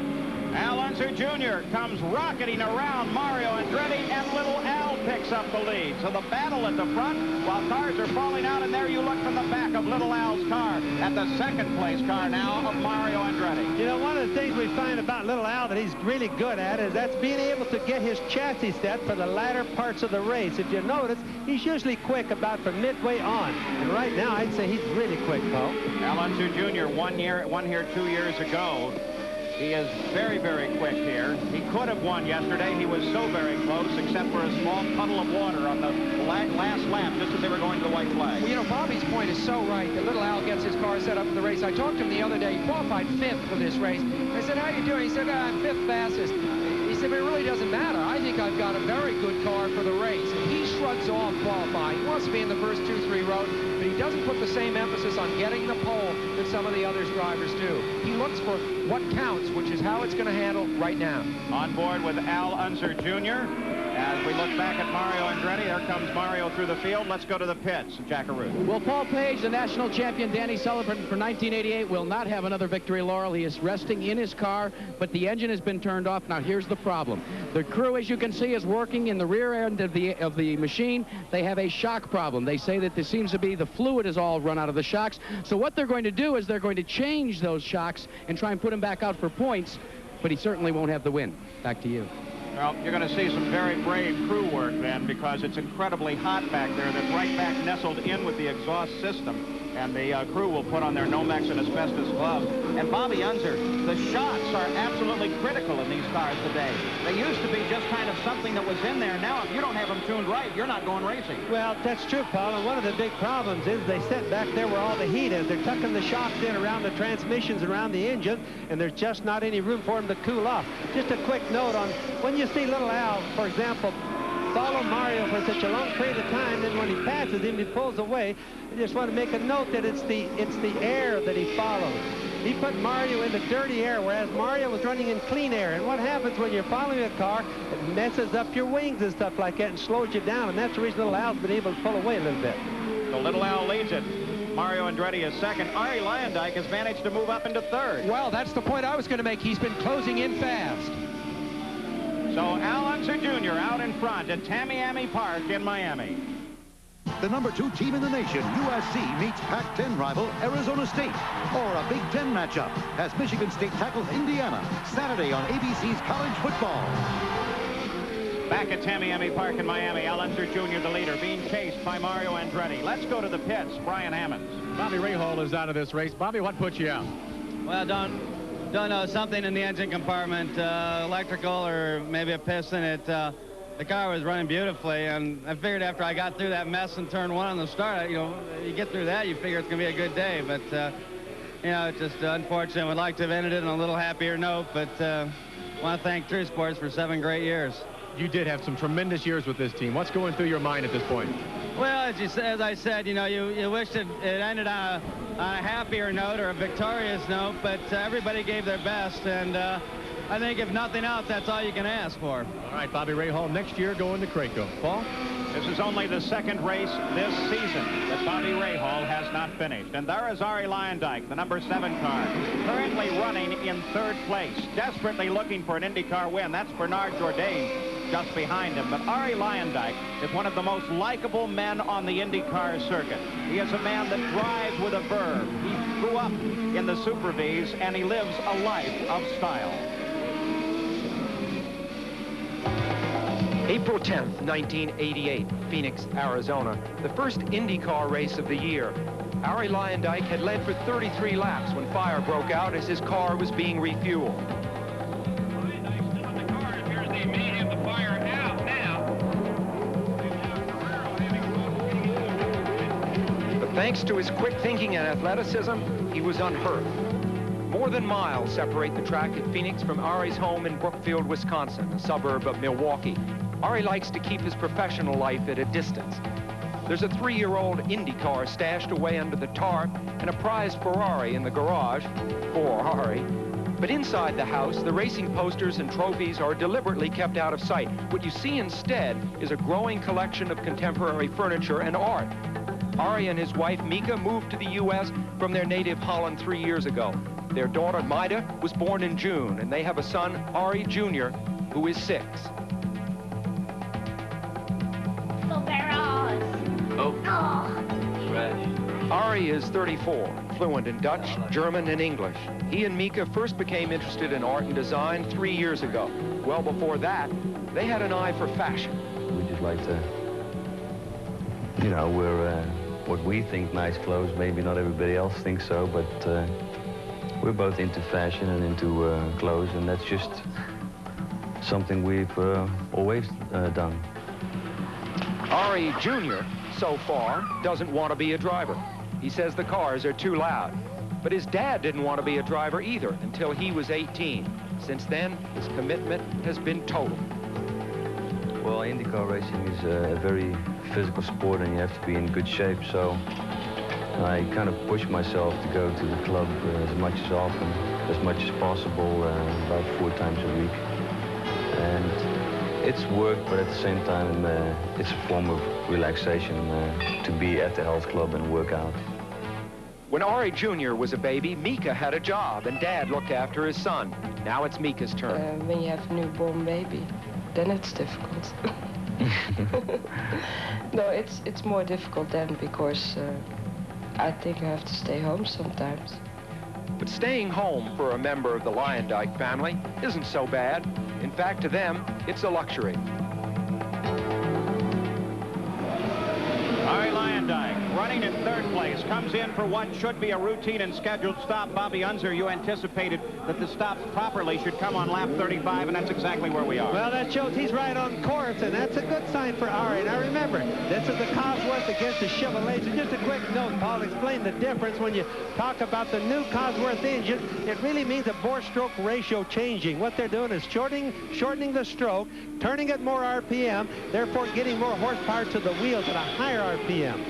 Al Unser Jr. comes rocketing around Mario Andretti, and Little Al picks up the lead. So the battle at the front while cars are falling out, and there you look from the back of Little Al's car at the second place car now of Mario Andretti. You know, one of the things we find about Little Al that he's really good at is that's being able to get his chassis set for the latter parts of the race. If you notice, he's usually quick about from midway on. And right now, I'd say he's really quick, Paul. Al Unser Jr. won here 2 years ago. He is very, very quick here. He could have won yesterday. He was so very close, except for a small puddle of water on the last lap, just as they were going to the white flag. Well, you know, Bobby's point is so right that little Al gets his car set up for the race. I talked to him the other day. He qualified 5th for this race. I said, how you doing? He said, I'm 5th fastest. He said, but it really doesn't matter. I think I've got a very good car for the race. And he shrugs off qualifying. He wants to be in the first 2-3 rows, but he doesn't put the same emphasis on getting the pole that some of the other drivers do. He looks for what counts, which is how it's going to handle right now. On board with Al Unser Jr. As we look back at Mario Andretti, there comes Mario through the field. Let's go to the pits. Jackaroo. Well, Paul Page, the national champion, Danny Sullivan for 1988, will not have another victory laurel. He is resting in his car, but the engine has been turned off. Now, here's the problem. The crew, as you can see, is working in the rear end of the machine. They have a shock problem. They say that there seems to be the fluid is all run out of the shocks. So what they're going to do is they're going to change those shocks and try and put him back out for points, but he certainly won't have the win. Back to you. Well, you're going to see some very brave crew work then, because it's incredibly hot back there. That's right back nestled in with the exhaust system. And the crew will put on their Nomex and asbestos gloves. And Bobby Unser, the shocks are absolutely critical in these cars today. They used to be just kind of something that was in there. Now, if you don't have them tuned right, you're not going racing. Well, that's true, Paul. And one of the big problems is they sit back there where all the heat is. They're tucking the shocks in around the transmissions, around the engine, and there's just not any room for them to cool off. Just a quick note on when you see little Al, for example, follow Mario for such a long period of time, then when he passes him, he pulls away. I just want to make a note that it's the air that he follows. He put Mario in the dirty air, whereas Mario was running in clean air. And what happens when you're following a car, it messes up your wings and stuff like that and slows you down. And that's the reason little Al's been able to pull away a little bit. So little Al leads it. Mario Andretti is second. Ari Leyendyk has managed to move up into third. Well, that's the point I was going to make. He's been closing in fast. So Al Unser Jr. out in front at Tamiami Park in Miami. The #2 team in the nation, USC, meets Pac-10 rival Arizona State. Or a Big Ten matchup as Michigan State tackles Indiana Saturday on ABC's College Football. Back at Tamiami Park in Miami, Al Unser Jr., the leader, being chased by Mario Andretti. Let's go to the pits. Brian Hammonds. Bobby Rahal is out of this race. Bobby, what put you out? Well, don't know, something in the engine compartment, electrical or maybe a piston. The car was running beautifully, and I figured after I got through that mess in turn 1 on the start, you know, you get through that, you figure it's going to be a good day. But, you know, it's just unfortunate. Would like to have ended it on a little happier note, but want to thank True Sports for 7 great years. You did have some tremendous years with this team. What's going through your mind at this point? Well, as I said, you know, you wished it ended on a happier note or a victorious note, but everybody gave their best, and I think if nothing else, that's all you can ask for. All right, Bobby Rahal, next year going to Craco. Paul? This is only the second race this season that Bobby Rahal has not finished. And there is Ari Leyendyk, the #7 car, currently running in 3rd place, desperately looking for an IndyCar win. That's Bernard Jourdain just behind him. But Ari Leyendyk is one of the most likable men on the IndyCar circuit. He is a man that drives with a verve. He grew up in the Super Vs, and he lives a life of style. April 10th, 1988, Phoenix, Arizona, the first IndyCar race of the year. Ari Leyendyk had led for 33 laps when fire broke out as his car was being refueled. But thanks to his quick thinking and athleticism, he was unhurt. More than miles separate the track at Phoenix from Ari's home in Brookfield, Wisconsin, a suburb of Milwaukee. Ari likes to keep his professional life at a distance. There's a 3-year-old IndyCar stashed away under the tarp and a prized Ferrari in the garage for Ari. But inside the house, the racing posters and trophies are deliberately kept out of sight. What you see instead is a growing collection of contemporary furniture and art. Ari and his wife, Mika, moved to the U.S. from their native Holland 3 years ago. Their daughter, Maida, was born in June, and they have a son, Ari Jr., who is 6. Ari is 34, fluent in Dutch, German, and English. He and Mika first became interested in art and design 3 years ago. Well before that, they had an eye for fashion. We just like to, you know, we're what we think nice clothes. Maybe not everybody else thinks so, but we're both into fashion and into clothes, and that's just something we've always done. Ari Jr. so far doesn't want to be a driver. He says the cars are too loud. But his dad didn't want to be a driver either until he was 18. Since then, his commitment has been total. Well, IndyCar racing is a very physical sport, and you have to be in good shape, so I kind of push myself to go to the club as much as often, as much as possible, about 4 times a week. And it's work, but at the same time, it's a form of relaxation to be at the health club and work out. When Ari Jr. was a baby, Mika had a job, and Dad looked after his son. Now it's Mika's turn. When you have a newborn baby, then it's difficult. No, it's more difficult then because I think I have to stay home sometimes. But staying home for a member of the Lyondike family isn't so bad. In fact, to them, it's a luxury. Ari Lyondike running in 3rd place, comes in for what should be a routine and scheduled stop. Bobby Unser, you anticipated that the stop properly should come on lap 35, and that's exactly where we are. Well, that shows he's right on course, and that's a good sign for Ari. Now remember, this is the Cosworth against the Chevrolet. So just a quick note, Paul, explain the difference when you talk about the new Cosworth engine. It really means a bore-stroke ratio changing. What they're doing is shortening the stroke, turning it more RPM, therefore getting more horsepower to the wheels at a higher RPM.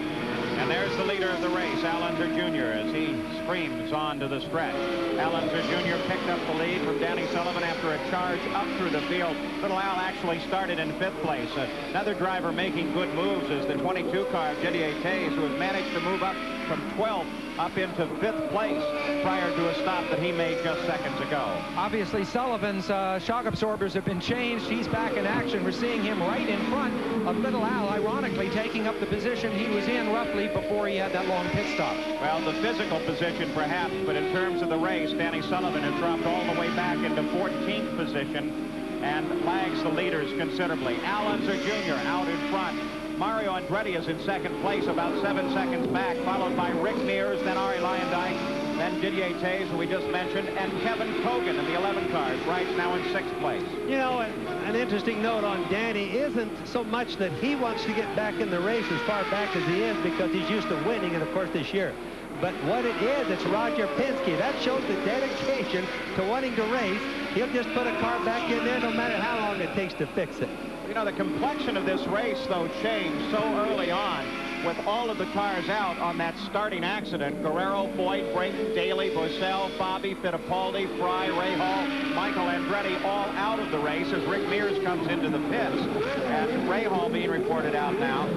And there's the leader of the race, Al Unser Jr., as he screams on to the stretch. Al Unser Jr. picked up the lead from Danny Sullivan after a charge up through the field. Little Al actually started in 5th place. Another driver making good moves is the 22 car, Didier Taze, who has managed to move up from 12th up into 5th place prior to a stop that he made just seconds ago. Obviously, Sullivan's shock absorbers have been changed. He's back in action. We're seeing him right in front of Little Al, ironically taking up the position he was in roughly before he had that long pit stop. Well, the physical position perhaps, but in terms of the race, Danny Sullivan has dropped all the way back into 14th position and lags the leaders considerably. Al Unser Jr. out in front. Mario Andretti is in 2nd place, about 7 seconds back, followed by Rick Mears, then Ari Lyondike, then Didier Taze, who we just mentioned, and Kevin Kogan in the 11 cars, right now in 6th place. You know, an interesting note on Danny isn't so much that he wants to get back in the race as far back as he is because he's used to winning, and of course this year. But what it is, it's Roger Penske. That shows the dedication to wanting to race. He'll just put a car back in there no matter how long it takes to fix it. You know, the complexion of this race, though, changed so early on with all of the cars out on that starting accident. Guerrero, Foyt, Brayton, Daly, Boesel, Bobby, Fittipaldi, Fry, Rahal, Michael Andretti all out of the race as Rick Mears comes into the pits. And Rahal being reported out now.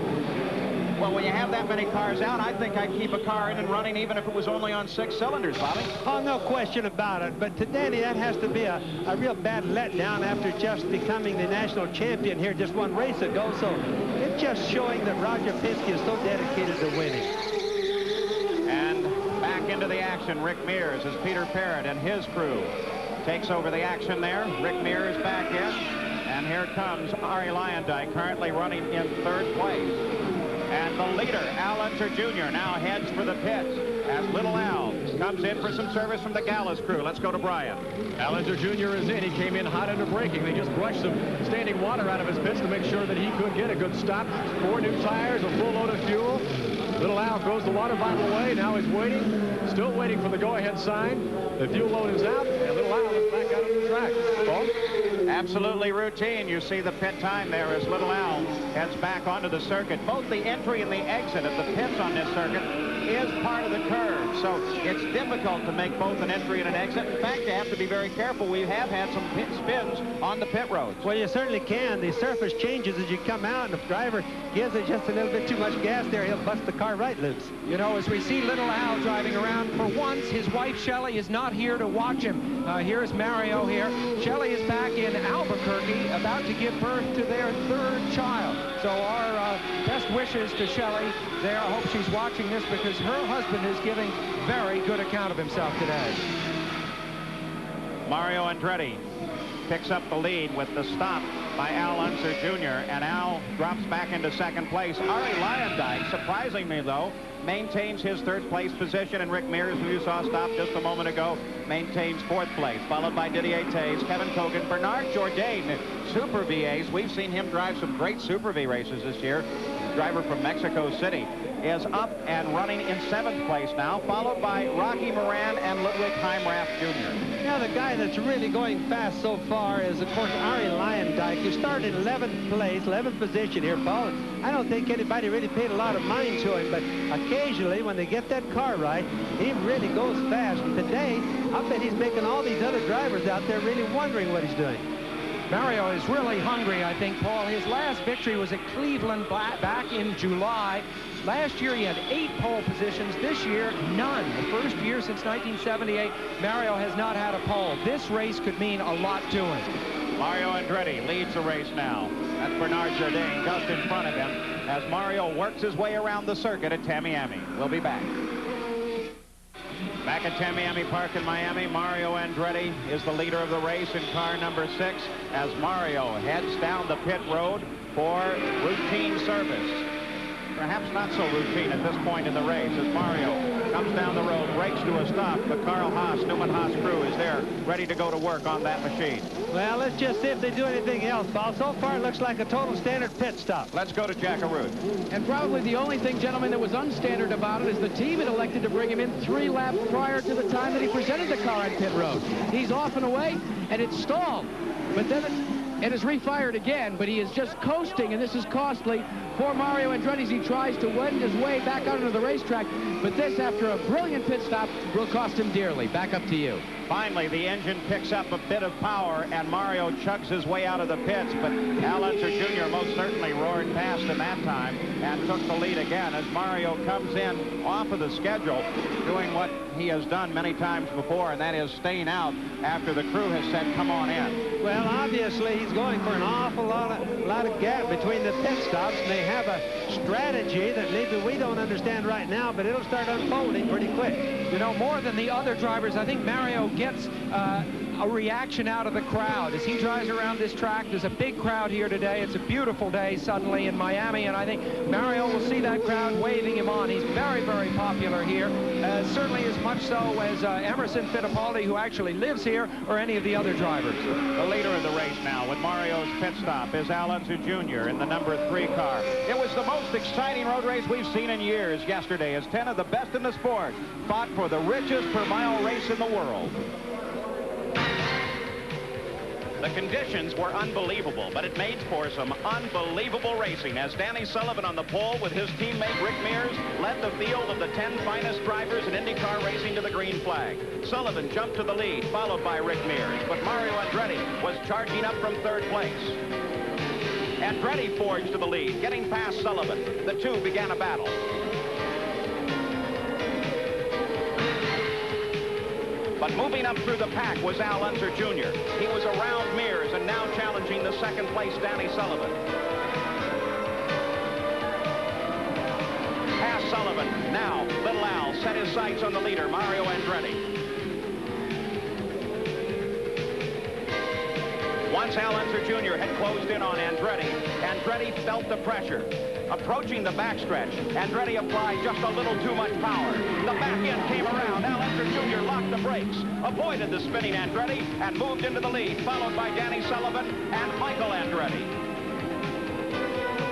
Well, when you have that many cars out, I think I'd keep a car in and running even if it was only on 6 cylinders, Bobby. Oh, no question about it. But to Danny, that has to be a real bad letdown after just becoming the national champion here just 1 race ago. So it's just showing that Roger Penske is so dedicated to winning. And back into the action, Rick Mears, as Peter Parrott and his crew takes over the action there. Rick Mears back in. And here comes Ari Lyondike, currently running in 3rd place. And the leader, Al Unser Jr., now heads for the pits as Little Al comes in for some service from the Gallus crew. Let's go to Brian. Al Unser Jr. is in. He came in hot under braking. They just brushed some standing water out of his pits to make sure that he could get a good stop. 4 new tires, a full load of fuel. Little Al throws the water bottle away. Now he's waiting, still waiting for the go-ahead sign. The fuel load is out, and Little Al is back out on the track. Paul? Absolutely routine. You see the pit time there as Little Al heads back onto the circuit. Both the entry and the exit of the pits on this circuit is part of the curve, so it's difficult to make both an entry and an exit. In fact, you have to be very careful. We have had some pit spins on the pit roads. Well, you certainly can. The surface changes as you come out, and if the driver gives it just a little bit too much gas there, he'll bust the car right loose. You know, as we see Little Al driving around, for once, his wife, Shelley, is not here to watch him. Here's Mario here. Shelley is back in Albuquerque, about to give birth to their 3rd child. So our best wishes to Shelley there. I hope she's watching this because her husband is giving very good account of himself today. Mario Andretti picks up the lead with the stop by Al Unser Jr., and Al drops back into second place. Ari Lyondike, surprisingly though, maintains his third place position, and Rick Mears, who you saw stop just a moment ago, maintains fourth place, followed by Didier Tays, Kevin Kogan, Bernard Jourdain, Super VAs. We've seen him drive some great Super V races this year. The driver from Mexico City is up and running in seventh place now, followed by Rocky Moran and Ludwig Heimrath Jr. Yeah, the guy that's really going fast so far is, of course, Ari Lyondike, who started in 11th place, 11th position here, Paul. I don't think anybody really paid a lot of mind to him, but occasionally, when they get that car right, he really goes fast. And today, I bet he's making all these other drivers out there really wondering what he's doing. Mario is really hungry, I think, Paul. His last victory was at Cleveland back in July. Last year, he had 8 pole positions. This year, none. The first year since 1978, Mario has not had a pole. This race could mean a lot to him. Mario Andretti leads the race now. That's Bernard Jourdain just in front of him as Mario works his way around the circuit at Tamiami. We'll be back. Back at Tamiami Park in Miami, Mario Andretti is the leader of the race in car number 6 as Mario heads down the pit road for routine service. Perhaps not so routine at this point in the race as Mario comes down the road, brakes to a stop. The Carl Haas, Newman Haas crew is there, ready to go to work on that machine. Well, let's just see if they do anything else, Paul. So far, it looks like a total standard pit stop. Let's go to Jack Arute. And probably the only thing, gentlemen, that was unstandard about it is the team had elected to bring him in 3 laps prior to the time that he presented the car on pit road. He's off and away, and it's stalled. But then it is refired again, but he is just coasting, and this is costly for Mario Andretti as he tries to wend his way back out into the racetrack. But this, after a brilliant pit stop, will cost him dearly. Back up to you. Finally, the engine picks up a bit of power, and Mario chugs his way out of the pits, but Al Unser Jr. most certainly roared past him that time and took the lead again as Mario comes in off of the schedule, doing what he has done many times before, and that is staying out after the crew has said, come on in. Well, obviously, he's going for an awful lot of gap between the pit stops, and they have a strategy that maybe we don't understand right now, but it'll start unfolding pretty quick. You know, more than the other drivers, I think Mario gets a reaction out of the crowd as he drives around this track. There's a big crowd here today. It's a beautiful day suddenly in Miami, and I think Mario will see that crowd waving him on. He's very, very popular here, certainly as much so as Emerson Fittipaldi, who actually lives here, or any of the other drivers. The leader of the race now with Mario's pit stop is Al Unser Jr. in the number 3 car. It was the most exciting road race we've seen in years yesterday as 10 of the best in the sport fought for the richest per mile race in the world. The conditions were unbelievable, but it made for some unbelievable racing as Danny Sullivan on the pole with his teammate Rick Mears led the field of the 10 finest drivers in IndyCar racing to the green flag. Sullivan jumped to the lead, followed by Rick Mears, but Mario Andretti was charging up from 3rd place. Andretti forged to the lead, getting past Sullivan. The two began a battle. But moving up through the pack was Al Unser Jr. He was around Mears and now challenging the 2nd place Danny Sullivan. Past Sullivan. Now, Little Al set his sights on the leader, Mario Andretti. Once Al Unser Jr. had closed in on Andretti, Andretti felt the pressure. Approaching the backstretch, Andretti applied just a little too much power. The back end came around. Al Unser Jr. locked the brakes, avoided the spinning Andretti, and moved into the lead, followed by Danny Sullivan and Michael Andretti.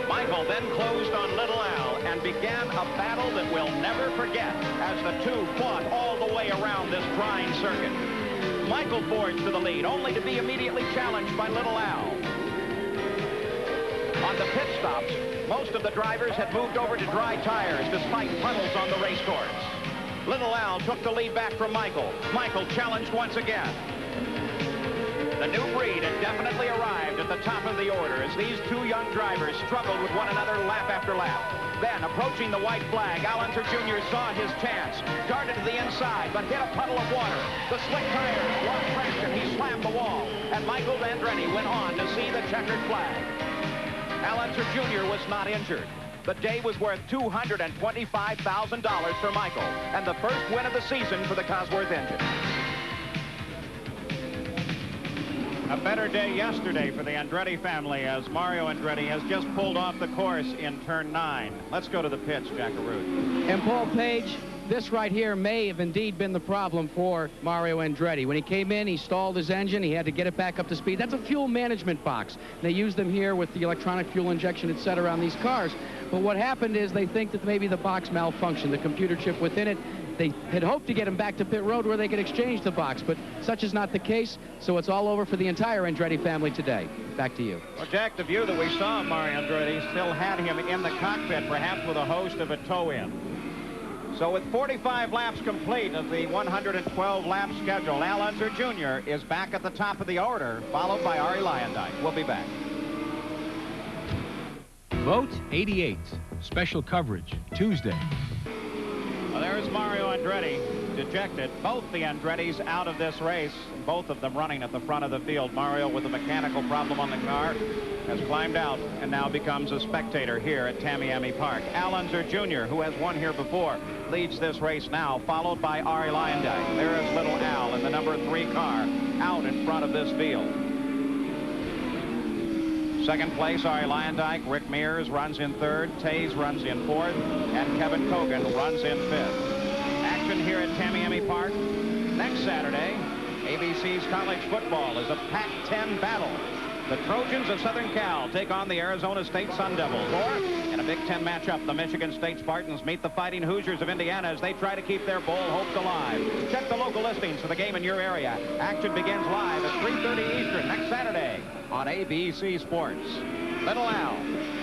Michael then closed on Little Al and began a battle that we'll never forget as the two fought all the way around this trying circuit. Michael forged to the lead, only to be immediately challenged by Little Al. On the pit stops, most of the drivers had moved over to dry tires despite puddles on the race course. Little Al took the lead back from Michael. Michael challenged once again. The new breed had definitely arrived at the top of the order as these two young drivers struggled with one another lap after lap. Then, approaching the white flag, Al Unser Jr. saw his chance, darted to the inside, but hit a puddle of water. The slick tires lost traction. He slammed the wall, and Michael Andretti went on to see the checkered flag. Al Unser Jr. was not injured. The day was worth $225,000 for Michael, and the first win of the season for the Cosworth engine. A better day yesterday for the Andretti family as Mario Andretti has just pulled off the course in turn 9. Let's go to the pitch, Jackaroo. And Paul Page, this right here may have indeed been the problem for Mario Andretti. When he came in, he stalled his engine. He had to get it back up to speed. That's a fuel management box. They use them here with the electronic fuel injection, et cetera, on these cars. But what happened is they think that maybe the box malfunctioned, the computer chip within it. They had hoped to get him back to pit road where they could exchange the box, but such is not the case, so it's all over for the entire Andretti family today. Back to you. Well, Jack, the view that we saw of Mario Andretti still had him in the cockpit, perhaps with a host of a tow-in. So with 45 laps complete of the 112-lap schedule, Al Unser Jr. is back at the top of the order, followed by Arie Luyendyk. We'll be back. Vote 88. Special coverage, Tuesday. Well, there's Mario Andretti, dejected. Both the Andrettis out of this race, both of them running at the front of the field. Mario with a mechanical problem on the car has climbed out and now becomes a spectator here at Tamiami Park. Al Unser Jr., who has won here before, leads this race now, followed by Arie Luyendyk. There is little Al in the number 3 car out in front of this field. Second place, Arie Luyendyk. Rick Mears runs in 3rd. Taze runs in 4th. And Kevin Kogan runs in 5th. Action here at Tamiami Park. Next Saturday, ABC's college football is a Pac-10 battle. The Trojans of Southern Cal take on the Arizona State Sun Devils. Or, in a Big Ten matchup, the Michigan State Spartans meet the Fighting Hoosiers of Indiana as they try to keep their bowl hopes alive. Check the local listings for the game in your area. Action begins live at 3:30 Eastern next Saturday on ABC Sports. Little Al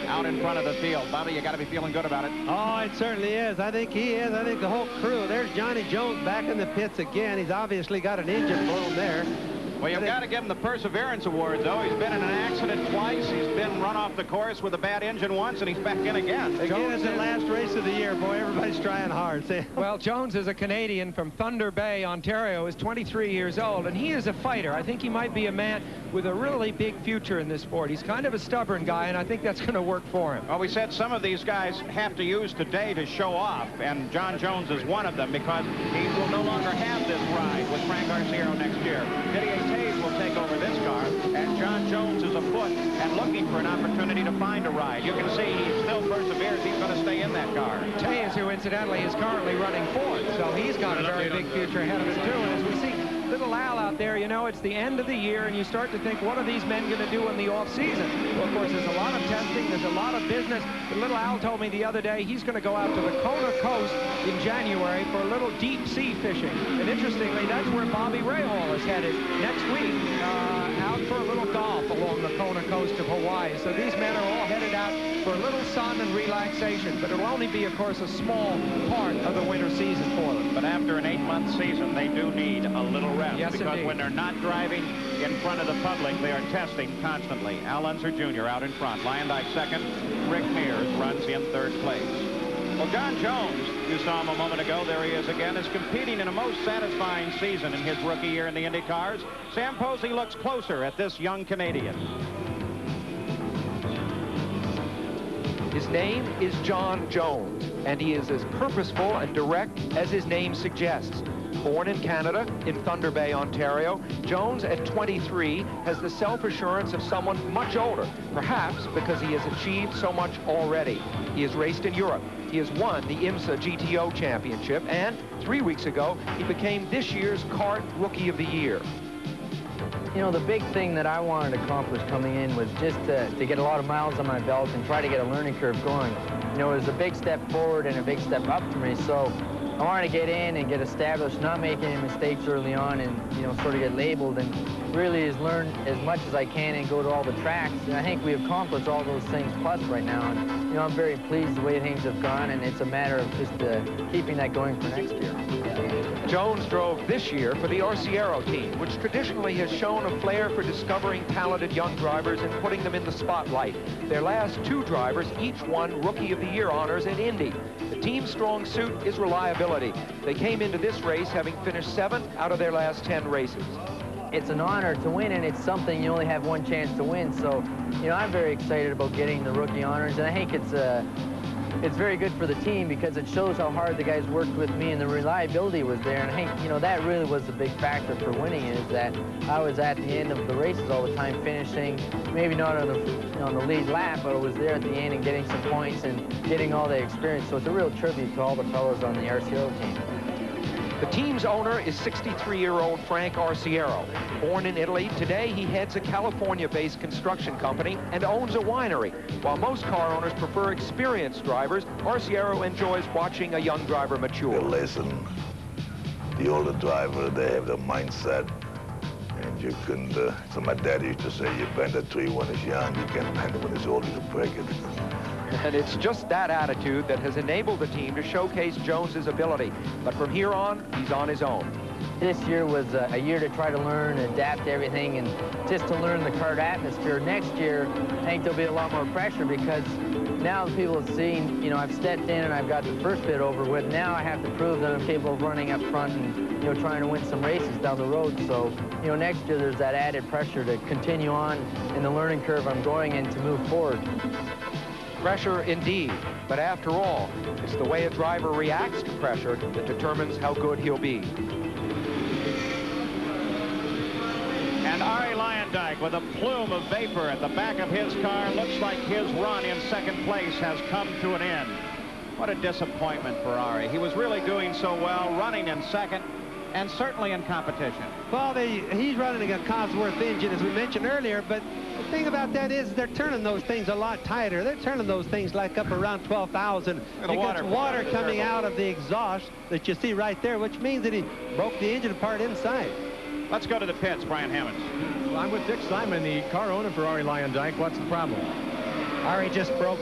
out in front of the field. Bobby, you got to be feeling good about it. Oh, it certainly is. I think he is. I think the whole crew. There's Johnny Jones back in the pits again. He's obviously got an engine blown there. Well, you've got to give him the Perseverance Award, though. He's been in an accident twice. He's been run off the course with a bad engine once, and he's back in again. Again, it's the last race of the year. Boy, everybody's trying hard. See? Well, Jones is a Canadian from Thunder Bay, Ontario, is 23 years old, and he is a fighter. I think he might be a man with a really big future in this sport. He's kind of a stubborn guy, and I think that's going to work for him. Well, we said some of these guys have to use today to show off, and John Jones is one of them because he will no longer have this ride with Frank Arciero next year. Didier Taze will take over this car, and John Jones is afoot and looking for an opportunity to find a ride. You can see he still perseveres. He's going to stay in that car. Taze, who incidentally is currently running 4th, so he's got a very big future ahead of him too. And as we see little Al out there, you know, it's the end of the year, and you start to think, what are these men going to do in the off-season? Well, of course, there's a lot of testing, there's a lot of business. But little Al told me the other day he's going to go out to the Kona Coast in January for a little deep-sea fishing. And interestingly, that's where Bobby Rahal is headed next week, out for a little golf along the Kona Coast of Hawaii. So these men are all headed out for a little sun and relaxation, but it'll only be, of course, a small part of the winter season for them. But after an 8-month season, they do need a little rest. Yes, because indeed. When they're not driving in front of the public, they are testing constantly. Al Unser Jr. out in front. Luyendyk 2nd. Rick Mears runs in 3rd place. Well, John Jones, you saw him a moment ago, there he is again, is competing in a most satisfying season in his rookie year in the Indy cars. Sam Posey looks closer at this young Canadian. His name is John Jones, and he is as purposeful and direct as his name suggests. Born in Canada, in Thunder Bay, Ontario, Jones at 23 has the self-assurance of someone much older, perhaps because he has achieved so much already. He has raced in Europe. He has won the IMSA GTO Championship, and 3 weeks ago, he became this year's Kart Rookie of the Year. You know, the big thing that I wanted to accomplish coming in was just to get a lot of miles on my belt and try to get a learning curve going. You know, it was a big step forward and a big step up for me, so I wanted to get in and get established, not make any mistakes early on and, you know, sort of get labeled and really is learn as much as I can and go to all the tracks. And I think we've accomplished all those things plus right now. And, you know, I'm very pleased the way things have gone, and it's a matter of just keeping that going for next year. Jones drove this year for the Arciero team, which traditionally has shown a flair for discovering talented young drivers and putting them in the spotlight. Their last 2 drivers each won Rookie of the Year honors at Indy. The team's strong suit is reliability. They came into this race having finished 7th out of their last 10 races. It's an honor to win, and it's something you only have one chance to win. So, you know, I'm very excited about getting the rookie honors, and I think it's it's very good for the team because it shows how hard the guys worked with me and the reliability was there. And I think, you know, that really was the big factor for winning is that I was at the end of the races all the time finishing, maybe not on the lead lap, but I was there at the end and getting some points and getting all the experience. So it's a real tribute to all the fellows on the RCO team. The team's owner is 63-year-old Frank Arciero. Born in Italy, today he heads a California-based construction company and owns a winery. While most car owners prefer experienced drivers, Arciero enjoys watching a young driver mature. Listen, the older driver, they have the mindset. And you can, so my dad used to say, you bend a tree when it's young, you can't bend it when it's old, you break it. And it's just that attitude that has enabled the team to showcase Jones's ability. But from here on, he's on his own. This year was a year to try to learn, adapt to everything, and just to learn the kart atmosphere. Next year, I think there'll be a lot more pressure because now people have seen, you know, I've stepped in and I've got the first bit over with. Now I have to prove that I'm capable of running up front and, you know, trying to win some races down the road. So, you know, next year there's that added pressure to continue on in the learning curve I'm going in to move forward. Pressure indeed, but after all, it's the way a driver reacts to pressure that determines how good he'll be. And Arie Luyendyk with a plume of vapor at the back of his car. Looks like his run in second place has come to an end. What a disappointment for Arie. He was really doing so well, running in second, and certainly in competition. Well, he's running a Cosworth engine, as we mentioned earlier, but the thing about that is they're turning those things a lot tighter. They're turning those things like up around 12,000. You got water coming out of the exhaust that you see right there, which means that he broke the engine apart inside. Let's go to the pits, Brian Hammonds. Well, I'm with Dick Simon, the car owner for Arie Luyendyk. What's the problem? Arie just broke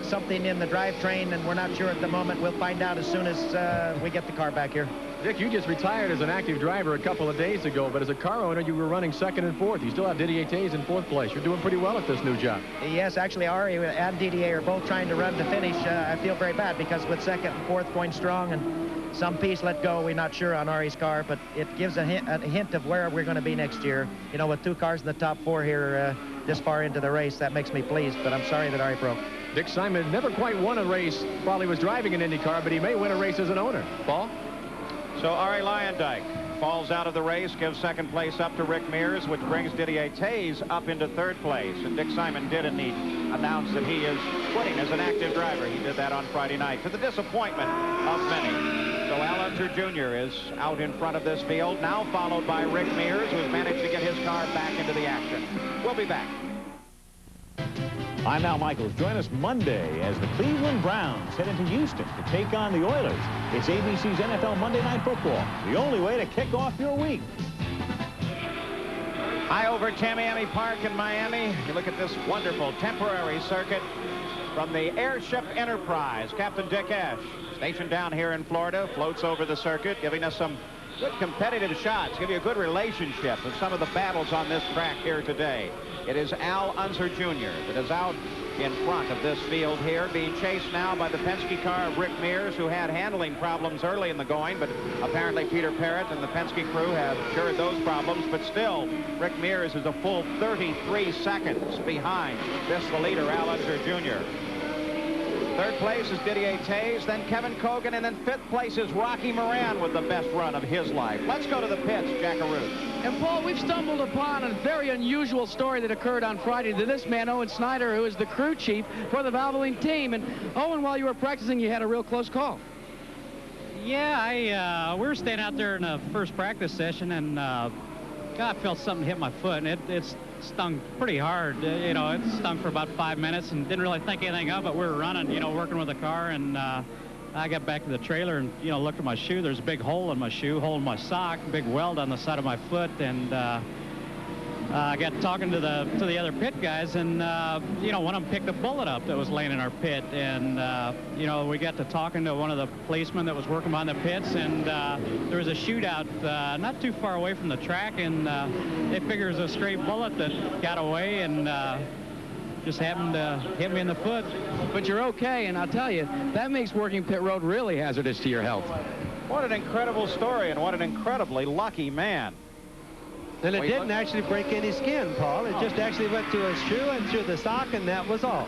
something in the drivetrain, and we're not sure at the moment. We'll find out as soon as we get the car back here. Dick, you just retired as an active driver a couple of days ago, but as a car owner, you were running second and fourth. You still have Didier Taze in fourth place. You're doing pretty well at this new job. Yes, actually, Arie and Didier are both trying to run to finish. I feel very bad because with second and fourth going strong and some piece let go, we're not sure on Arie's car, but it gives a hint of where we're going to be next year. You know, with two cars in the top four here this far into the race, that makes me pleased, but I'm sorry that Arie broke. Dick Simon never quite won a race while he was driving an Indy car, but he may win a race as an owner. Paul? So Arie Luyendyk falls out of the race, gives second place up to Rick Mears, which brings Didier Taze up into third place. And Dick Simon did indeed announce that he is quitting as an active driver. He did that on Friday night, to the disappointment of many. So Unser Jr. is out in front of this field, now followed by Rick Mears, who's managed to get his car back into the action. We'll be back. I'm Al Michaels. Join us Monday as the Cleveland Browns head into Houston to take on the Oilers. It's ABC's NFL Monday Night Football, the only way to kick off your week. High over Tamiami Park in Miami. You look at this wonderful temporary circuit from the Airship Enterprise. Captain Dick Ash, stationed down here in Florida, floats over the circuit, giving us some good competitive shots, give you a good relationship of some of the battles on this track here today. It is Al Unser Jr. that is out in front of this field here, being chased now by the Penske car of Rick Mears, who had handling problems early in the going, but apparently Peter Parrott and the Penske crew have cured those problems. But still, Rick Mears is a full 33 seconds behind the leader, Al Unser Jr. Third place is Didier Taze, then Kevin Cogan, and then fifth place is Rocky Moran with the best run of his life. Let's go to the pits, Jackaroo. And Paul, we've stumbled upon a very unusual story that occurred on Friday to this man, Owen Snyder, who is the crew chief for the Valvoline team. And Owen, while you were practicing, you had a real close call. Yeah, we were staying out there in the first practice session, and God, I felt something hit my foot, and it stung pretty hard. You know, it stung for about 5 minutes and didn't really think anything of it. We were running, you know, working with the car, and I got back to the trailer and, you know, looked at my shoe. There's a big hole in my shoe, hole in my sock, big weld on the side of my foot, and I got talking to the other pit guys, and you know, one of them picked a bullet up that was laying in our pit, and you know, we got to talking to one of the policemen that was working on the pits, and there was a shootout not too far away from the track, and they figure it was a stray bullet that got away and just happened to hit me in the foot. But you're okay, and I'll tell you, that makes working pit road really hazardous to your health. What an incredible story, and what an incredibly lucky man. And it didn't actually break any skin, Paul. It just actually went to his shoe and through the sock, and that was all.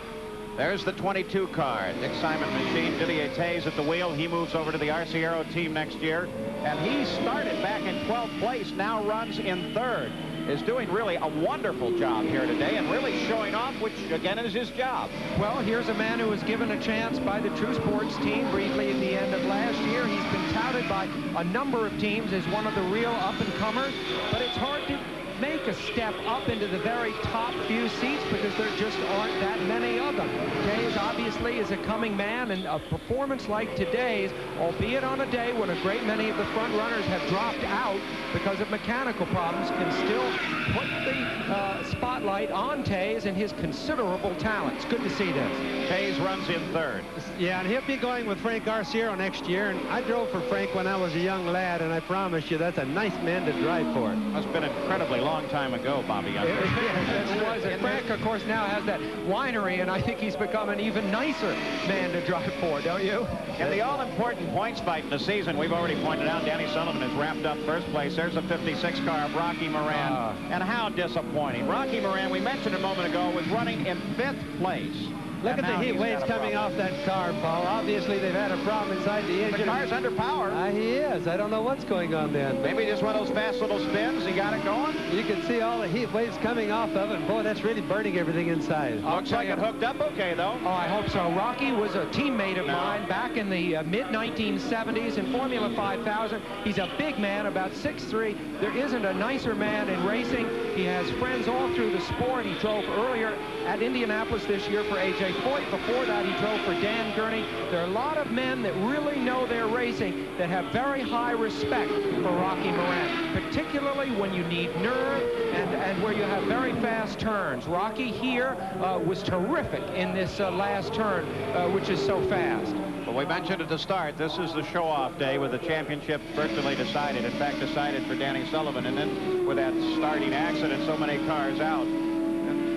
There's the 22 car. Dick Simon machine. Didier Tays at the wheel. He moves over to the Arciero team next year. And he started back in 12th place, now runs in 3rd. Is doing really a wonderful job here today and really showing off, which again is his job. Well, here's a man who was given a chance by the True Sports team briefly at the end of last year. He's been touted by a number of teams as one of the real up-and-comers, but it's hard to make a step up into the very top few seats because there just aren't that many of them. Tays obviously is a coming man, and a performance like today's, albeit on a day when a great many of the front runners have dropped out because of mechanical problems, can still put the spotlight on Tays and his considerable talent. It's good to see this. Tays runs in 3rd. Yeah, and he'll be going with Frank Arciero next year, and I drove for Frank when I was a young lad, and I promise you that's a nice man to drive for. Must have been an incredibly long time ago, Bobby. It was. And Frank, of course, now has that winery, and I think he's become an even nicer man to drive for, don't you? In the all-important points fight in the season, we've already pointed out Danny Sullivan has wrapped up 1st place. There's a 56 car of Rocky Moran. And how disappointing. Rocky Moran, we mentioned a moment ago, was running in 5th place. Look at the heat waves coming off that car, Paul. Obviously, they've had a problem inside the engine. The car's under power. He is. I don't know what's going on then. Maybe just one of those fast little spins. He got it going. You can see all the heat waves coming off of it. Boy, that's really burning everything inside. Looks like it hooked up okay, though. Oh, I hope so. Rocky was a teammate of mine back in the mid-1970s in Formula 5000. He's a big man, about 6'3". There isn't a nicer man in racing. He has friends all through the sport. He drove earlier at Indianapolis this year for A.J. Foyt. Before that, he drove for Dan Gurney. There are a lot of men that really know their racing that have very high respect for Rocky Moran, particularly when you need nerve and where you have very fast turns. Rocky here was terrific in this last turn, which is so fast. Well, we mentioned at the start, this is the show-off day with the championship virtually decided. In fact, decided for Danny Sullivan. And then with that starting accident, so many cars out,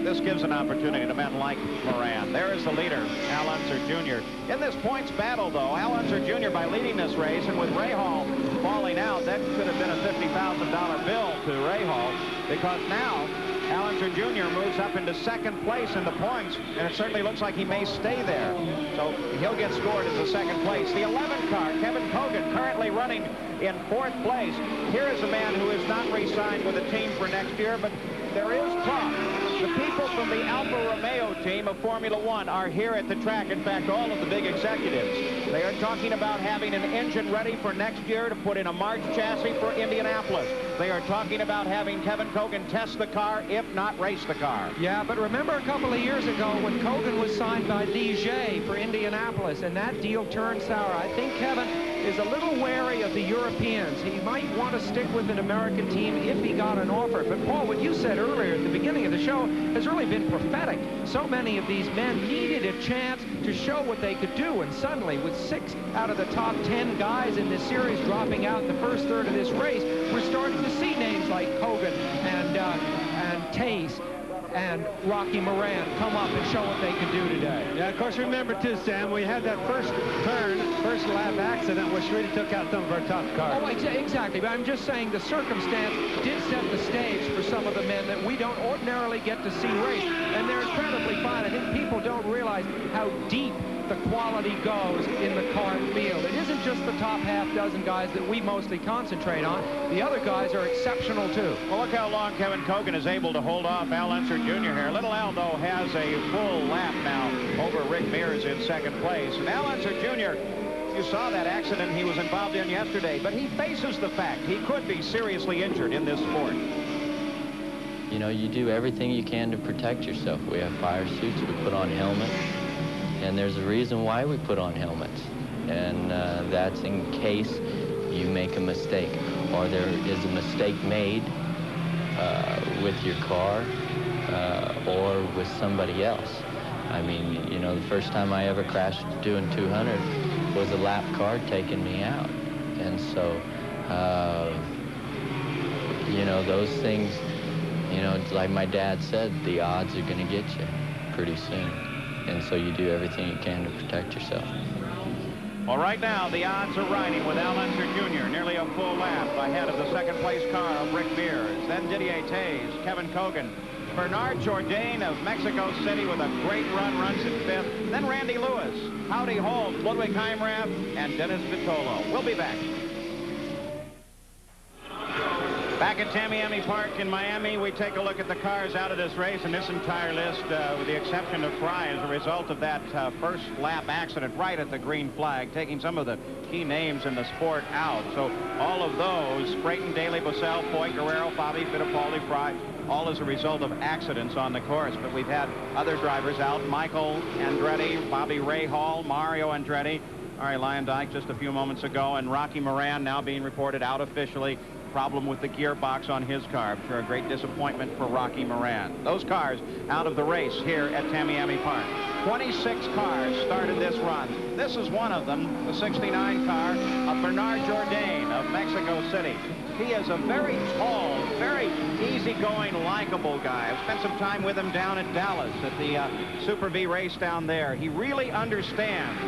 this gives an opportunity to men like Moran. There is the leader, Al Unser Jr. In this points battle, though, Al Unser Jr., by leading this race, and with Ray Hall falling out, that could have been a $50,000 bill to Ray Hall, because now Al Unser Jr. moves up into 2nd place in the points, and it certainly looks like he may stay there. So he'll get scored as the 2nd place. The 11 car, Kevin Kogan, currently running in 4th place. Here is a man who is not re-signed with a team for next year, but there is talk. The people from the Alfa Romeo team of Formula One are here at the track. In fact, all of the big executives. They are talking about having an engine ready for next year to put in a March chassis for Indianapolis. They are talking about having Kevin Kogan test the car, if not race the car. Yeah, but remember a couple of years ago when Kogan was signed by DJ for Indianapolis, and that deal turned sour. I think Kevin is a little wary of the Europeans. He might want to stick with an American team if he got an offer. But Paul, what you said earlier at the beginning of the show has really been prophetic. So many of these men needed a chance to show what they could do, and suddenly with 6 out of the top 10 guys in this series dropping out in the first third of this race, we're starting to see names like Kogan and Tays and Rocky Moran come up and show what they can do today. Yeah, of course, remember too, Sam, we had that first lap accident which really took out some of our top cars. Oh, exactly, but I'm just saying the circumstance did set the stage for some of the men that we don't ordinarily get to see race, and they're incredibly fine. I think people don't realize how deep the quality goes in the car field. It isn't just the top half dozen guys that we mostly concentrate on. The other guys are exceptional too. Well, look how long Kevin Kogan is able to hold off Al Unser Jr. here. Little Aldo has a full lap now over Rick Mears in 2nd place. And Al Unser Jr., you saw that accident he was involved in yesterday, but he faces the fact he could be seriously injured in this sport. You know, you do everything you can to protect yourself. We have fire suits, we put on helmets. And there's a reason why we put on helmets, and that's in case you make a mistake or there is a mistake made with your car or with somebody else. I mean, you know, the first time I ever crashed doing 200 was a lap car taking me out. And so, you know, those things, you know, like my dad said, the odds are going to get you pretty soon. And so you do everything you can to protect yourself. Well, right now, the odds are riding with Al Unser Jr. nearly a full lap ahead of the 2nd place car of Rick Mears. Then Didier Tays, Kevin Kogan, Bernard Jourdain of Mexico City with a great run, runs in 5th. Then Randy Lewis, Howdy Holmes, Ludwig Heimrath, and Dennis Vitolo. We'll be back. Back at Tamiami Park in Miami, we take a look at the cars out of this race, and this entire list, with the exception of Fry, is a result of that first lap accident right at the green flag, taking some of the key names in the sport out. So all of those, Brayton, Daly, Bussell, Foy, Guerrero, Fabi, Fittipaldi, Fry, all as a result of accidents on the course. But we've had other drivers out, Michael Andretti, Bobby Rahal, Mario Andretti, Arie Luyendyk just a few moments ago, and Rocky Moran now being reported out officially. Problem with the gearbox on his car. I'm sure a great disappointment for Rocky Moran. Those cars out of the race here at Tamiami Park. 26 cars started this run. This is one of them, the 69 car of Bernard Jourdain of Mexico City. He is a very tall, very easygoing, likable guy. I've spent some time with him down at Dallas at the Super V race down there. He really understands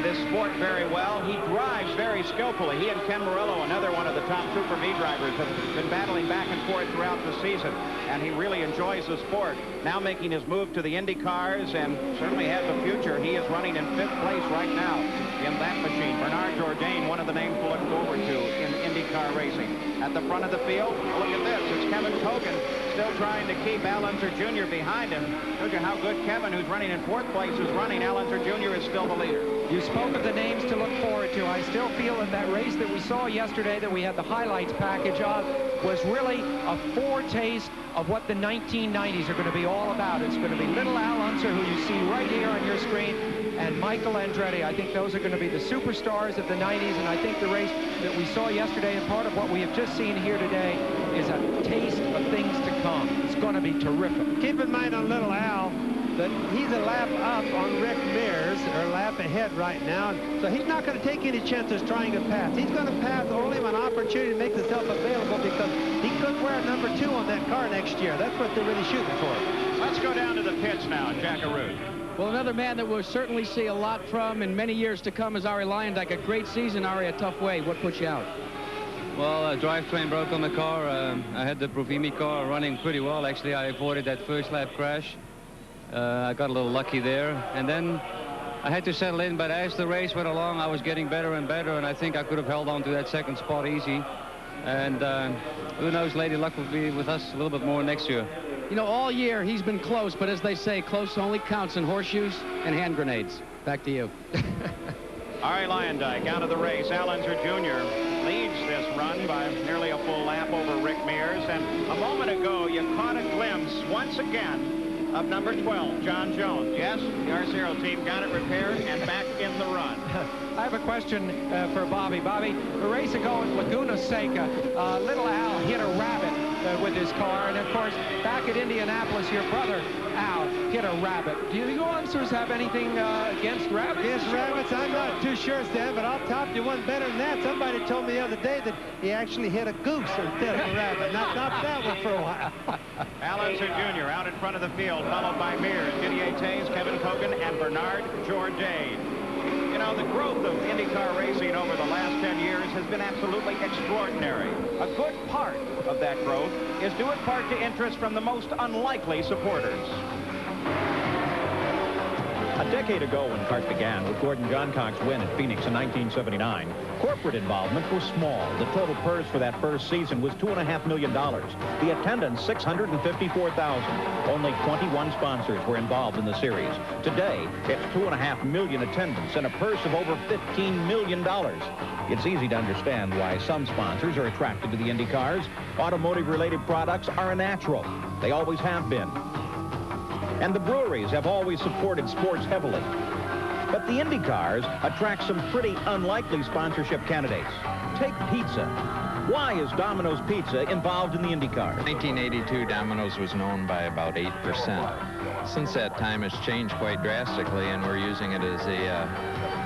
this sport very well. He drives very skillfully. He and Ken Murillo, another one of the top Super V drivers, have been battling back and forth throughout the season, and he really enjoys the sport. Now making his move to the Indy cars, and certainly has a future. He is running in 5th place right now in that machine. Bernard Jourdain, one of the names to look forward to in IndyCar racing. At the front of the field, look at this. It's Kevin Kogan still trying to keep Al Unser Jr. behind him. Look at how good Kevin, who's running in 4th place, is running. Al Unser Jr. is still the leader. You spoke of the names to look forward to. I still feel that that race that we saw yesterday, that we had the highlights package of, was really a foretaste of what the 1990s are going to be all about. It's going to be little Al Unser, who you see right here on your screen, and Michael Andretti. I think those are going to be the superstars of the 90s, and I think the race that we saw yesterday and part of what we have just seen here today is a taste of things to come. It's going to be terrific. Keep in mind on little Al that he's a lap up on Rick Mears, or a lap ahead right now, so he's not going to take any chances trying to pass. He's going to pass only when opportunity makes itself available, because he could wear number 2 on that car next year. That's what they're really shooting for. Let's go down to the pits now, Jack Arute. Well, another man that we'll certainly see a lot from in many years to come is Arie Luyendyk. A great season, Arie, a tough way. What puts you out? Well, drivetrain broke on the car. I had the Provimi car running pretty well. Actually, I avoided that first lap crash. I got a little lucky there. And then I had to settle in, but as the race went along, I was getting better and better, and I think I could have held on to that 2nd spot easy. And who knows, Lady Luck will be with us a little bit more next year. You know, all year he's been close, but as they say, close only counts in horseshoes and hand grenades. Back to you. Arie Luyendyk out of the race. Al Unser Jr. leads this run by nearly a full lap over Rick Mears. And a moment ago, you caught a glimpse once again of number 12, John Jones. Yes, the R0 team got it repaired and back in the run. I have a question for Bobby. Bobby, a race ago in Laguna Seca, little Al hit a rabbit with his car, and of course, back at Indianapolis, your brother Al hit a rabbit. Do you Unsers have anything against rabbits? Against rabbits, I'm not too sure, Stan, but I'll top you one better than that. Somebody told me the other day that he actually hit a goose instead of a rabbit. Not that one for a while. Al Unser Jr. out in front of the field, followed by Mears, Didier Tays, Kevin Kogan, and Bernard Jourdain. You know, the growth of IndyCar racing over the last 10 years has been absolutely extraordinary. A good part of that growth is due in part to interest from the most unlikely supporters. A decade ago, when CART began with Gordon Johncock's win at Phoenix in 1979, corporate involvement was small. The total purse for that first season was $2.5 million. The attendance, 654,000. Only 21 sponsors were involved in the series. Today, it's 2.5 million attendance and a purse of over $15 million. It's easy to understand why some sponsors are attracted to the Indy cars. Automotive-related products are a natural. They always have been. And the breweries have always supported sports heavily. But the Indy cars attract some pretty unlikely sponsorship candidates. Take pizza. Why is Domino's Pizza involved in the Indy cars? In 1982, Domino's was known by about 8%. Since that time, it's changed quite drastically, and we're using it as a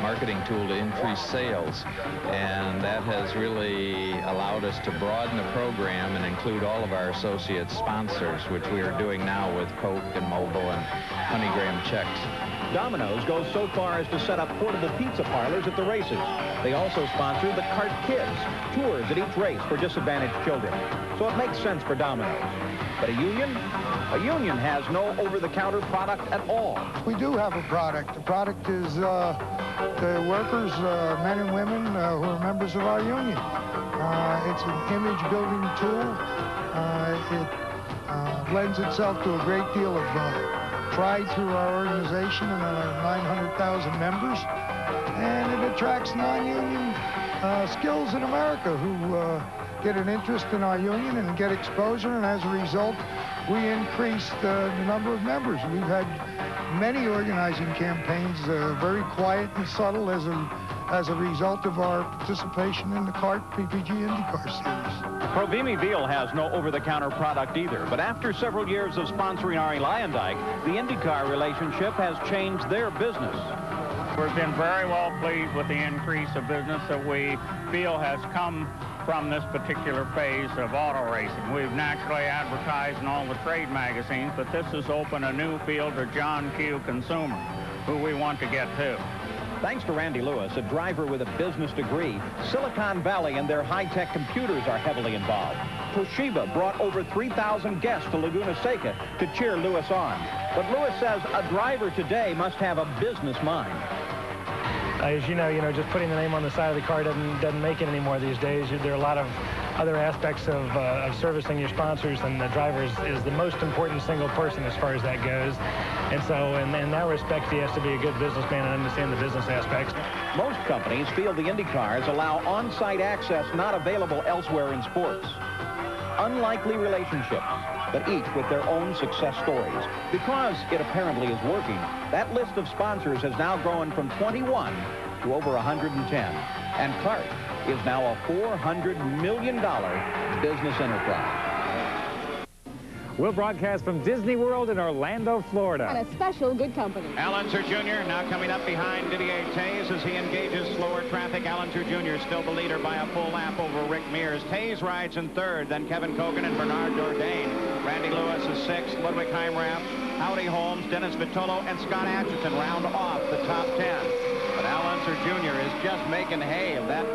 marketing tool to increase sales, and that has really allowed us to broaden the program and include all of our associate sponsors, which we are doing now with Coke and Mobil and Honeygram Checks. Domino's goes so far as to set up portable pizza parlors at the races. They also sponsor the CART Kids, tours at each race for disadvantaged children. So it makes sense for Domino's. But a union has no over-the-counter product at all. We do have a product. The product is the workers, men and women who are members of our union. It's an image-building tool. It lends itself to a great deal of pride through our organization and our 900,000 members. And it attracts non-union skills in America who get an interest in our union and get exposure, and as a result, we increase the number of members. We've had many organizing campaigns, very quiet and subtle as a result of our participation in the CART PPG IndyCar Series. Provimi-Veal has no over-the-counter product either, but after several years of sponsoring Ari Lyondike, the IndyCar relationship has changed their business. We've been very well pleased with the increase of business that we feel has come from this particular phase of auto racing. We've naturally advertised in all the trade magazines, but this has opened a new field to John Q. consumer, who we want to get to. Thanks to Randy Lewis, a driver with a business degree, Silicon Valley and their high-tech computers are heavily involved. Toshiba brought over 3,000 guests to Laguna Seca to cheer Lewis on. But Lewis says a driver today must have a business mind. As you know, just putting the name on the side of the car doesn't make it anymore these days. There are a lot of other aspects of servicing your sponsors, and the driver is the most important single person as far as that goes. And so in that respect, he has to be a good businessman and understand the business aspects. Most companies feel the IndyCars allow on-site access not available elsewhere in sports. Unlikely relationships, but each with their own success stories. Because it apparently is working, that list of sponsors has now grown from 21 to over 110. And CART is now a $400 million business enterprise. We'll broadcast from Disney World in Orlando, Florida. And a special good company. Al Unser Jr. now coming up behind Didier Tays as he engages slower traffic. Al Unser Jr. still the leader by a full lap over Rick Mears. Tays rides in third, then Kevin Kogan and Bernard Jourdain. Randy Lewis is sixth, Ludwig Heimrath, Howdy Holmes, Dennis Vitolo, and Scott Atchison round off the top 10. But Al Unser Jr. is just making hay of that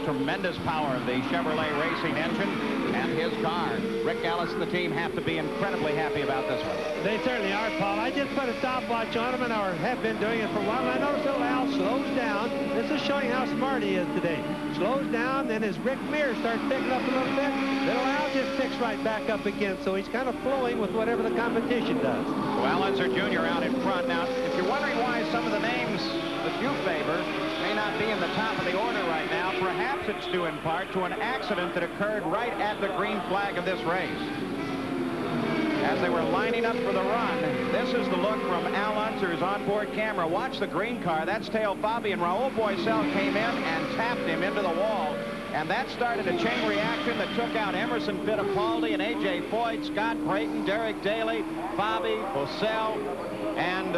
tremendous power of the Chevrolet racing engine and his car. Rick Ellis and the team have to be incredibly happy about this one. They certainly are, Paul. I just put a stopwatch on him, and I have been doing it for a while. And I noticed little Al slows down. This is showing how smart he is today. Slows down, then as Rick Mears starts picking up a little bit, little Al just picks right back up again. So he's kind of flowing with whatever the competition does. So Al Unser Jr. out in front. Now, if you're wondering why some of the names that you favor may not be in the top of the order right now, perhaps it's due in part to an accident that occurred right at the green flag of this race. As they were lining up for the run, this is the look from Al Unser's onboard camera. Watch the green car. That's Teo Fabi, and Raul Boisel came in and tapped him into the wall. And that started a chain reaction that took out Emerson Fittipaldi and A.J. Foyt, Scott Brayton, Derek Daly, Fabi, Boisel, and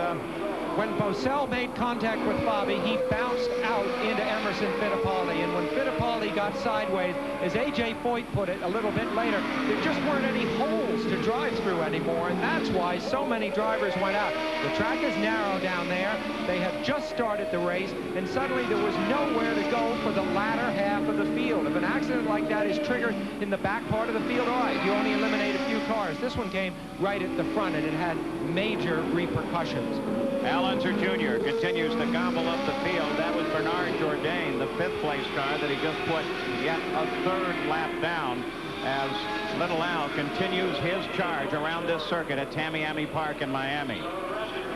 when Boisel made contact with Fabi, he bounced out into Emerson Fittipaldi. And when Fittipaldi got sideways, as A.J. Foyt put it a little bit later, there just weren't any holes to drive through anymore. And that's why so many drivers went out. The track is narrow down there. They have just started the race, and suddenly there was nowhere to go for the latter half of the field. If an accident like that is triggered in the back part of the field, all right, you only eliminate a few cars. This one came right at the front, and it had major repercussions. Al Unser Jr. continues to gobble up the field. That was Bernard Jourdain, the fifth place car that he just put yet a third lap down as little Al continues his charge around this circuit at Tamiami Park in Miami.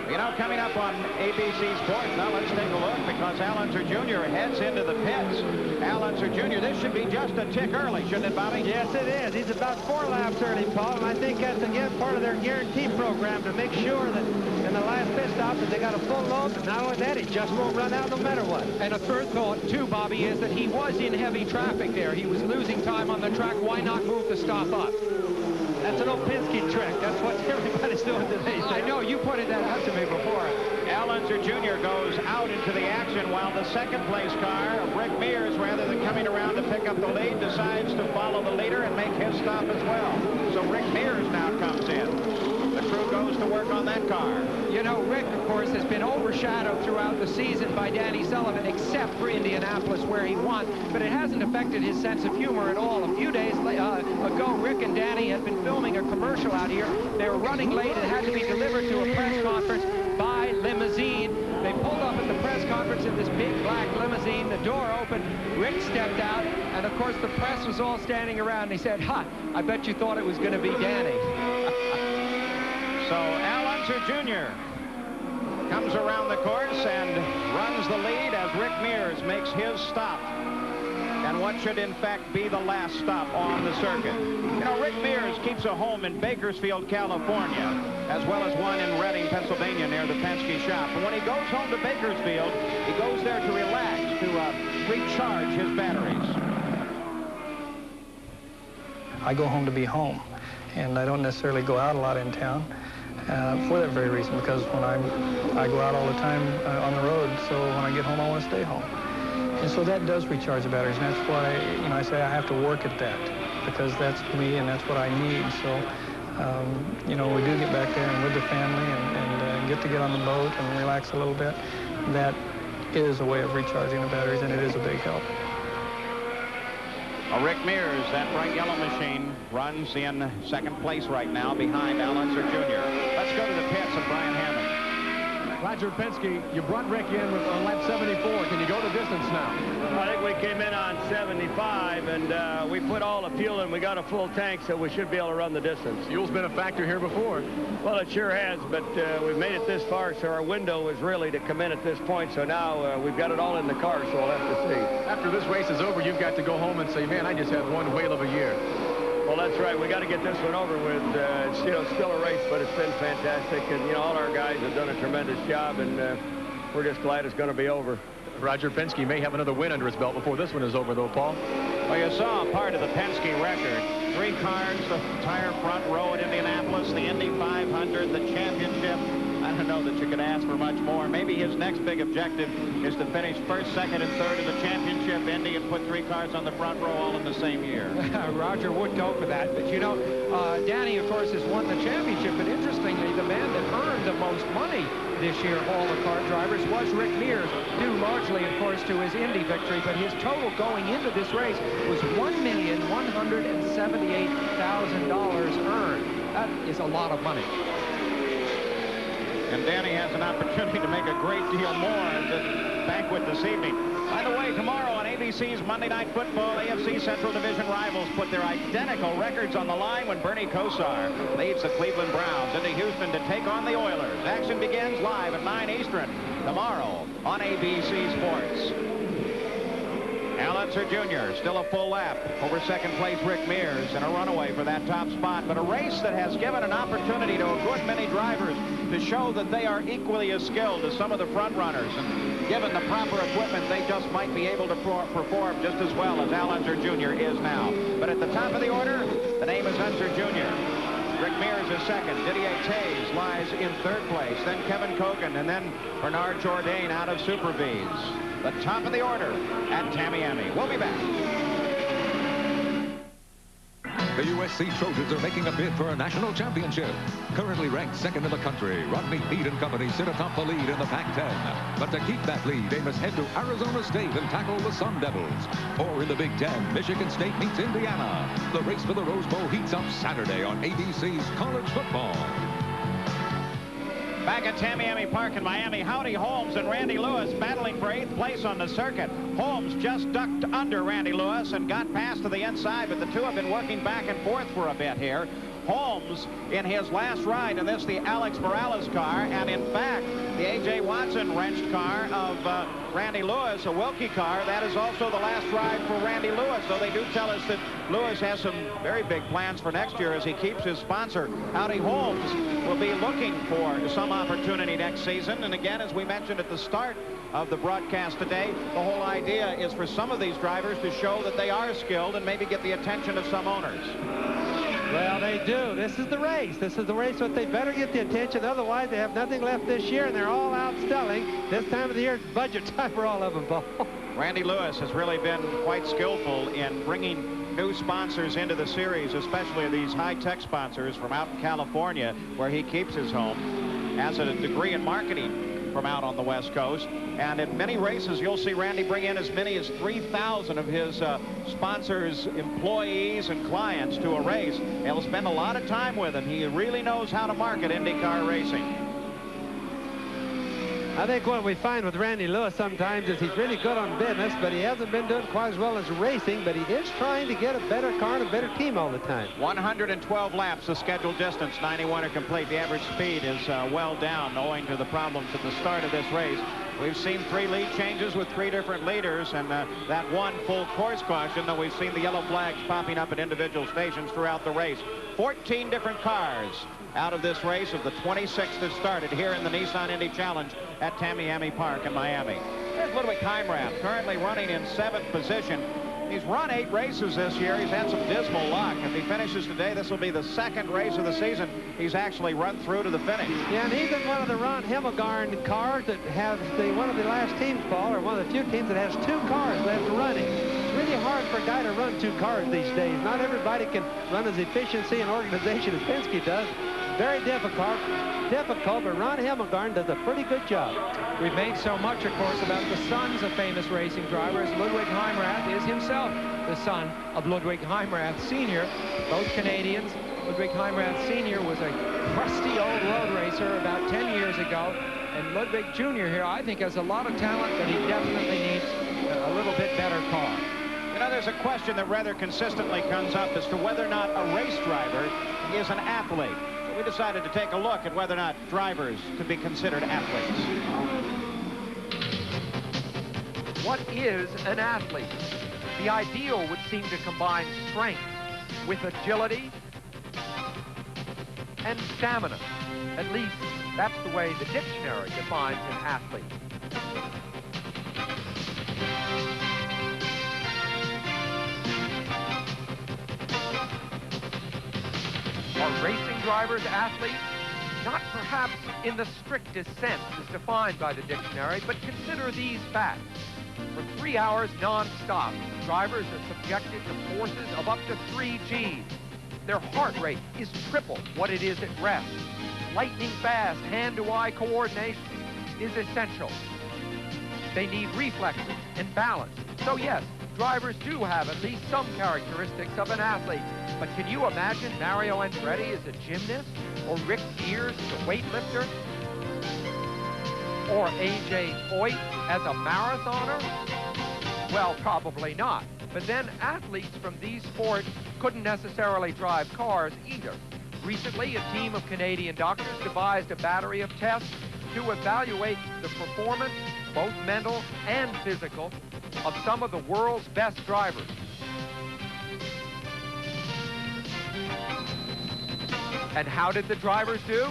You know, coming up on ABC Sports, now let's take a look because Al Unser Jr. heads into the pits. Al Unser Jr., this should be just a tick early, shouldn't it, Bobby? Yes, it is. He's about 4 laps early, Paul, and I think that's, again, part of their guarantee program to make sure that in the last pit stop that they got a full load, but not only that, he just won't run out no matter what. And a third thought, too, Bobby, is that he was in heavy traffic there. He was losing time on the track. Why not move the stop up? That's an old Penske trick. That's what everybody's doing today. I know. You pointed that out to me before. Al Unser Jr. goes out into the action while the second place car, Rick Mears, rather than coming around to pick up the lead, decides to follow the leader and make his stop as well. So Rick Mears now comes in. The crew goes goes to work on that car. You know, Rick, of course, has been overshadowed throughout the season by Danny Sullivan, except for Indianapolis, where he won. But it hasn't affected his sense of humor at all. A few days ago, Rick and Danny had been filming a commercial out here. They were running late and had to be delivered to a press conference by limousine. They pulled up at the press conference in this big black limousine. The door opened. Rick stepped out, and of course the press was all standing around. They said, "Ha! I bet you thought it was going to be Danny." So Al Unser Jr. comes around the course and runs the lead as Rick Mears makes his stop. And what should in fact be the last stop on the circuit. You know, Rick Mears keeps a home in Bakersfield, California, as well as one in Reading, Pennsylvania, near the Penske shop. And when he goes home to Bakersfield, he goes there to relax, to recharge his batteries. I go home to be home, and I don't necessarily go out a lot in town for that very reason, because when I go out all the time on the road, so when I get home, I want to stay home. And so that does recharge the batteries, and that's why, you know, I say I have to work at that, because that's me and that's what I need. So, you know, we do get back there and with the family and get to get on the boat and relax a little bit. That is a way of recharging the batteries, and it is a big help. Well, Rick Mears, that bright yellow machine, runs in second place right now behind Al Unser Jr. Let's go to the pits and Brian Hammond. Roger Penske, you brought Rick in with on lap 74. Can you go the distance now? I think we came in on 75, and we put all the fuel in. We got a full tank, so we should be able to run the distance. Fuel's been a factor here before. Well, it sure has, but we've made it this far, so our window is really to come in at this point. So now we've got it all in the car, so we'll have to see. After this race is over, you've got to go home and say, man, I just had one whale of a year. Well, that's right. We got to get this one over with. It's, you know, still a race, but it's been fantastic. And, you know, all our guys have done a tremendous job, and we're just glad it's going to be over. Roger Penske may have another win under his belt before this one is over, though, Paul. Well, you saw part of the Penske record. 3 cars, the entire front row at Indianapolis, the Indy 500, the championship. I don't know that you could ask for much more. Maybe his next big objective is to finish first, second, and third in the championship Indy and put 3 cars on the front row all in the same year. Roger would go for that. But, you know, Danny, of course, has won the championship. But interestingly, the man that earned the most money this year of all the car drivers was Rick Mears, due largely, of course, to his Indy victory. But his total going into this race was $1,178,000 earned. That is a lot of money. And Danny has an opportunity to make a great deal more at the banquet this evening. By the way, tomorrow on ABC's Monday Night Football, AFC Central Division rivals put their identical records on the line when Bernie Kosar leads the Cleveland Browns into Houston to take on the Oilers. Action begins live at 9 Eastern tomorrow on ABC Sports. Al Unser Jr. still a full lap over second place Rick Mears in a runaway for that top spot, but a race that has given an opportunity to a good many drivers to show that they are equally as skilled as some of the front runners, and given the proper equipment they just might be able to perform just as well as Al Unser Jr. is now. But at the top of the order, the name is Unser Jr. Rick Mears is second. Didier Taze lies in third place. Then Kevin Kogan, and then Bernard Jourdain out of Super V's. The top of the order at Tamiami. We'll be back. The USC Trojans are making a bid for a national championship. Currently ranked second in the country, Rodney Peete and company sit atop the lead in the Pac-10. But to keep that lead, they must head to Arizona State and tackle the Sun Devils. Or in the Big Ten, Michigan State meets Indiana. The race for the Rose Bowl heats up Saturday on ABC's College Football. Back at Tamiami Park in Miami, Howdy Holmes and Randy Lewis battling for 8th place on the circuit. Holmes just ducked under Randy Lewis and got past to the inside, but the two have been working back and forth for a bit here. Holmes in his last ride in this, the Alex Morales car, and in fact, the A.J. Watson wrenched car of Randy Lewis, a Wilkie car, that is also the last ride for Randy Lewis. So they do tell us that Lewis has some very big plans for next year as he keeps his sponsor. Howdy Holmes will be looking for some opportunity next season. And again, as we mentioned at the start of the broadcast today, the whole idea is for some of these drivers to show that they are skilled and maybe get the attention of some owners. Well, they do. This is the race. This is the race, but they better get the attention. Otherwise, they have nothing left this year, and they're all out selling. This time of the year, it's budget time for all of them, Paul. Randy Lewis has really been quite skillful in bringing new sponsors into the series, especially these high-tech sponsors from out in California, where he keeps his home, has a degree in marketing from out on the West Coast. And in many races, you'll see Randy bring in as many as 3,000 of his sponsors, employees, and clients to a race. He'll spend a lot of time with them. He really knows how to market IndyCar racing. I think what we find with Randy Lewis sometimes is he's really good on business, but he hasn't been doing quite as well as racing, but he is trying to get a better car and a better team all the time. 112 laps, the scheduled distance, 91 are complete. The average speed is well down owing to the problems at the start of this race. We've seen 3 lead changes with 3 different leaders, and that one full course caution, though we've seen the yellow flags popping up at individual stations throughout the race. 14 different cars out of this race of the 26th that started here in the Nissan Indy Challenge at Tamiami Park in Miami. There's Ludwig Heimrath, currently running in 7th position. He's run 8 races this year. He's had some dismal luck. If he finishes today, this will be the 2nd race of the season he's actually run through to the finish. Yeah, and he's in one of the Ron Hemmelgarn cars that has one of the last teams, Paul, or one of the few teams that has 2 cars left running. It's really hard for a guy to run 2 cars these days. Not everybody can run as efficiency and organization as Penske does. Very difficult, but Ron Hemmelgarn does a pretty good job. We've made so much, of course, about the sons of famous racing drivers. Ludwig Heimrath is himself the son of Ludwig Heimrath Sr., both Canadians. Ludwig Heimrath Sr. was a crusty old road racer about 10 years ago, and Ludwig Jr. here, I think, has a lot of talent, but he definitely needs a little bit better car. You know, there's a question that rather consistently comes up as to whether or not a race driver is an athlete. We decided to take a look at whether or not drivers could be considered athletes. What is an athlete? The ideal would seem to combine strength with agility and stamina. At least, that's the way the dictionary defines an athlete. Are racing drivers athletes? Not perhaps in the strictest sense as defined by the dictionary, but consider these facts. For 3 hours non-stop, drivers are subjected to forces of up to 3 Gs. Their heart rate is triple what it is at rest. Lightning fast hand-to-eye coordination is essential. They need reflexes and balance. So yes, drivers do have at least some characteristics of an athlete. But can you imagine Mario Andretti as a gymnast? Or Rick Gears as a weightlifter? Or A.J. Foyt as a marathoner? Well, probably not. But then athletes from these sports couldn't necessarily drive cars either. Recently, a team of Canadian doctors devised a battery of tests to evaluate the performance, both mental and physical, of some of the world's best drivers. And how did the drivers do?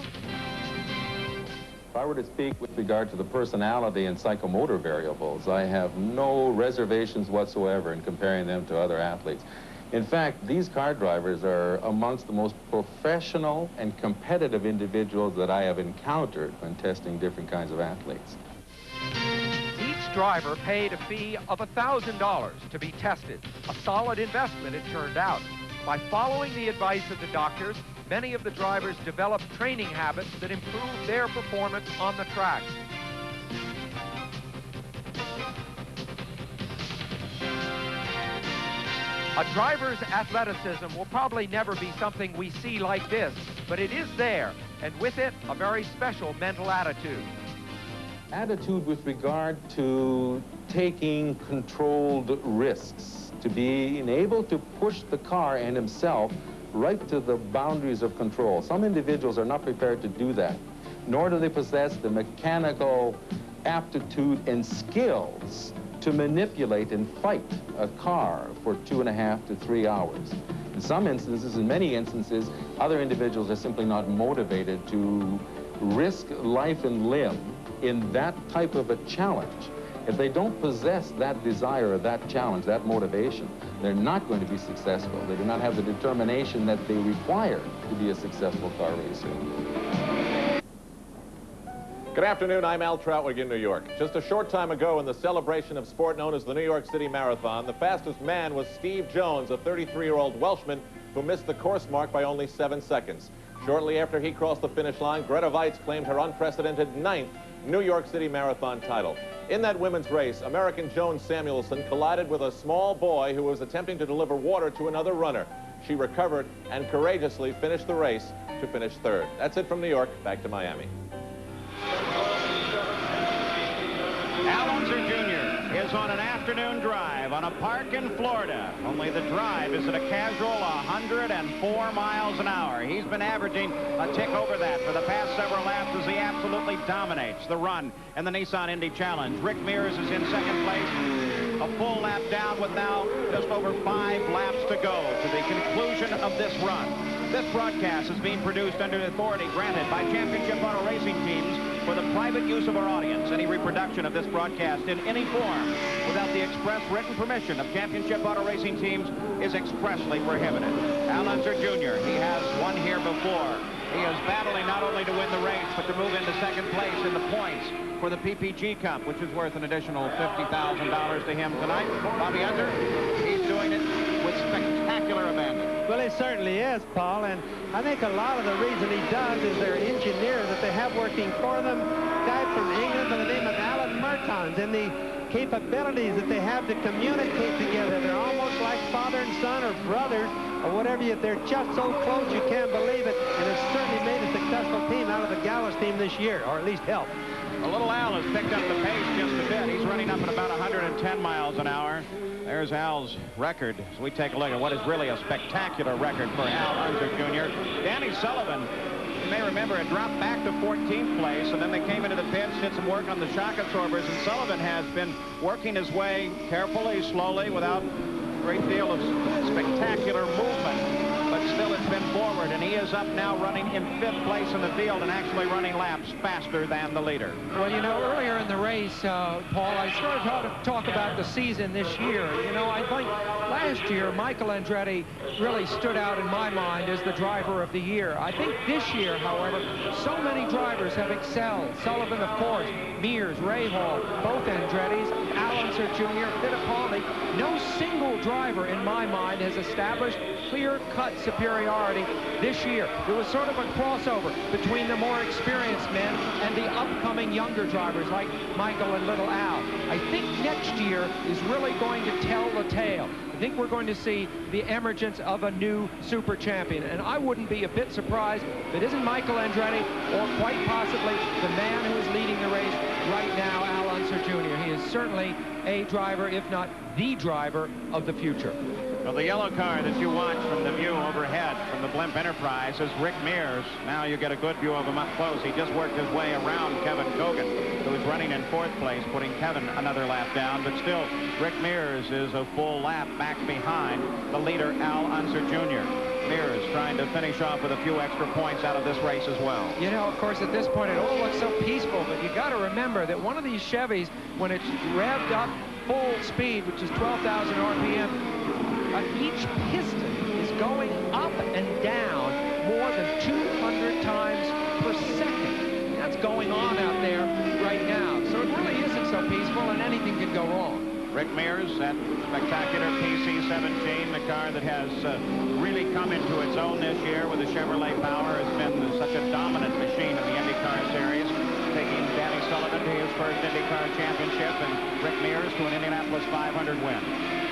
If I were to speak with regard to the personality and psychomotor variables, I have no reservations whatsoever in comparing them to other athletes. In fact, these car drivers are amongst the most professional and competitive individuals that I have encountered when testing different kinds of athletes. Each driver paid a fee of $1,000 to be tested. A solid investment, it turned out. By following the advice of the doctors, many of the drivers developed training habits that improved their performance on the track. A driver's athleticism will probably never be something we see like this, but it is there, and with it, a very special mental attitude. Attitude with regard to taking controlled risks, to being able to push the car and himself right to the boundaries of control. Some individuals are not prepared to do that, nor do they possess the mechanical aptitude and skills to manipulate and fight a car for 2.5 to 3 hours. In some instances, in many instances, other individuals are simply not motivated to risk life and limb in that type of a challenge. If they don't possess that desire, that challenge, that motivation, they're not going to be successful. They do not have the determination that they require to be a successful car racer. Good afternoon, I'm Al Troutwig in New York. Just a short time ago in the celebration of sport known as the New York City Marathon, the fastest man was Steve Jones, a 33-year-old Welshman who missed the course mark by only 7 seconds. Shortly after he crossed the finish line, Greta Weitz claimed her unprecedented 9th New York City Marathon title. In that women's race, American Joan Samuelson collided with a small boy who was attempting to deliver water to another runner. She recovered and courageously finished the race to finish 3rd. That's it from New York. Back to Miami. Unser Jr. is on an afternoon drive on a park in Florida. Only the drive is at a casual 104 miles an hour. He's been averaging a tick over that for the past several laps as he absolutely dominates the run in the Nissan Indy Challenge. Rick Mears is in second place, a full lap down with now just over 5 laps to go to the conclusion of this run. This broadcast is being produced under the authority granted by championship auto racing teams for the private use of our audience. Any reproduction of this broadcast in any form without the express written permission of championship auto racing teams is expressly prohibited. Unser Jr., he has won here before. He is battling not only to win the race, but to move into second place in the points for the PPG Cup, which is worth an additional $50,000 to him tonight. Bobby Unser, he's doing it with spectacular abandon. Well, he certainly is, Paul, and I think a lot of the reason he does is their engineer that they have working for them, a guy from England by the name of Alan Mertons, and the capabilities that they have to communicate together. They're almost like father and son or brothers or whatever. They're just so close you can't believe it, and it's certainly made a successful team out of the Gallus team this year, or at least helped. A little Al has picked up the pace just a bit. He's running up at about 110 miles an hour. There's Al's record as we take a look at what is really a spectacular record for Al Unser Jr. Danny Sullivan, you may remember, had dropped back to 14th place, and then they came into the pits, did some work on the shock absorbers, and Sullivan has been working his way carefully, slowly, without a great deal of spectacular movement. But still, it's been forward, and he is up now running in 5th place in the field and actually running laps faster than the leader. Well, you know, earlier in the race, Paul, I started to talk about the season this year. You know, I think last year, Michael Andretti really stood out in my mind as the driver of the year. I think this year, however, so many drivers have excelled. Sullivan, of course, Mears, Rahal, both Andrettis, Al Unser Jr., Fittipaldi. No single driver, in my mind, has established clear-cut superiority this year. It was sort of a crossover between the more experienced men and the upcoming younger drivers like Michael and Little Al. I think next year is really going to tell the tale. I think we're going to see the emergence of a new super champion, and I wouldn't be a bit surprised if it isn't Michael Andretti or quite possibly the man who is leading the race right now, Al Unser Jr. He is certainly a driver, if not the driver of the future. Well, the yellow car that you watch from the view overhead from the blimp Enterprise is Rick Mears. Now you get a good view of him up close. He just worked his way around Kevin Kogan, who is running in 4th place, putting Kevin another lap down. But still, Rick Mears is a full lap back behind the leader, Al Unser Jr. Mears trying to finish off with a few extra points out of this race as well. You know, of course, at this point, it all looks so peaceful, but you got to remember that one of these Chevys, when it's revved up full speed, which is 12,000 RPM, each piston is going up and down more than 200 times per second. That's going on out there right now. So it really isn't so peaceful, and anything can go wrong. Rick Mears, that spectacular PC-17, the car that has really come into its own this year with the Chevrolet power, has been such a dominant machine in the IndyCar series, taking Danny Sullivan to his first IndyCar championship and Rick Mears to an Indianapolis 500 win.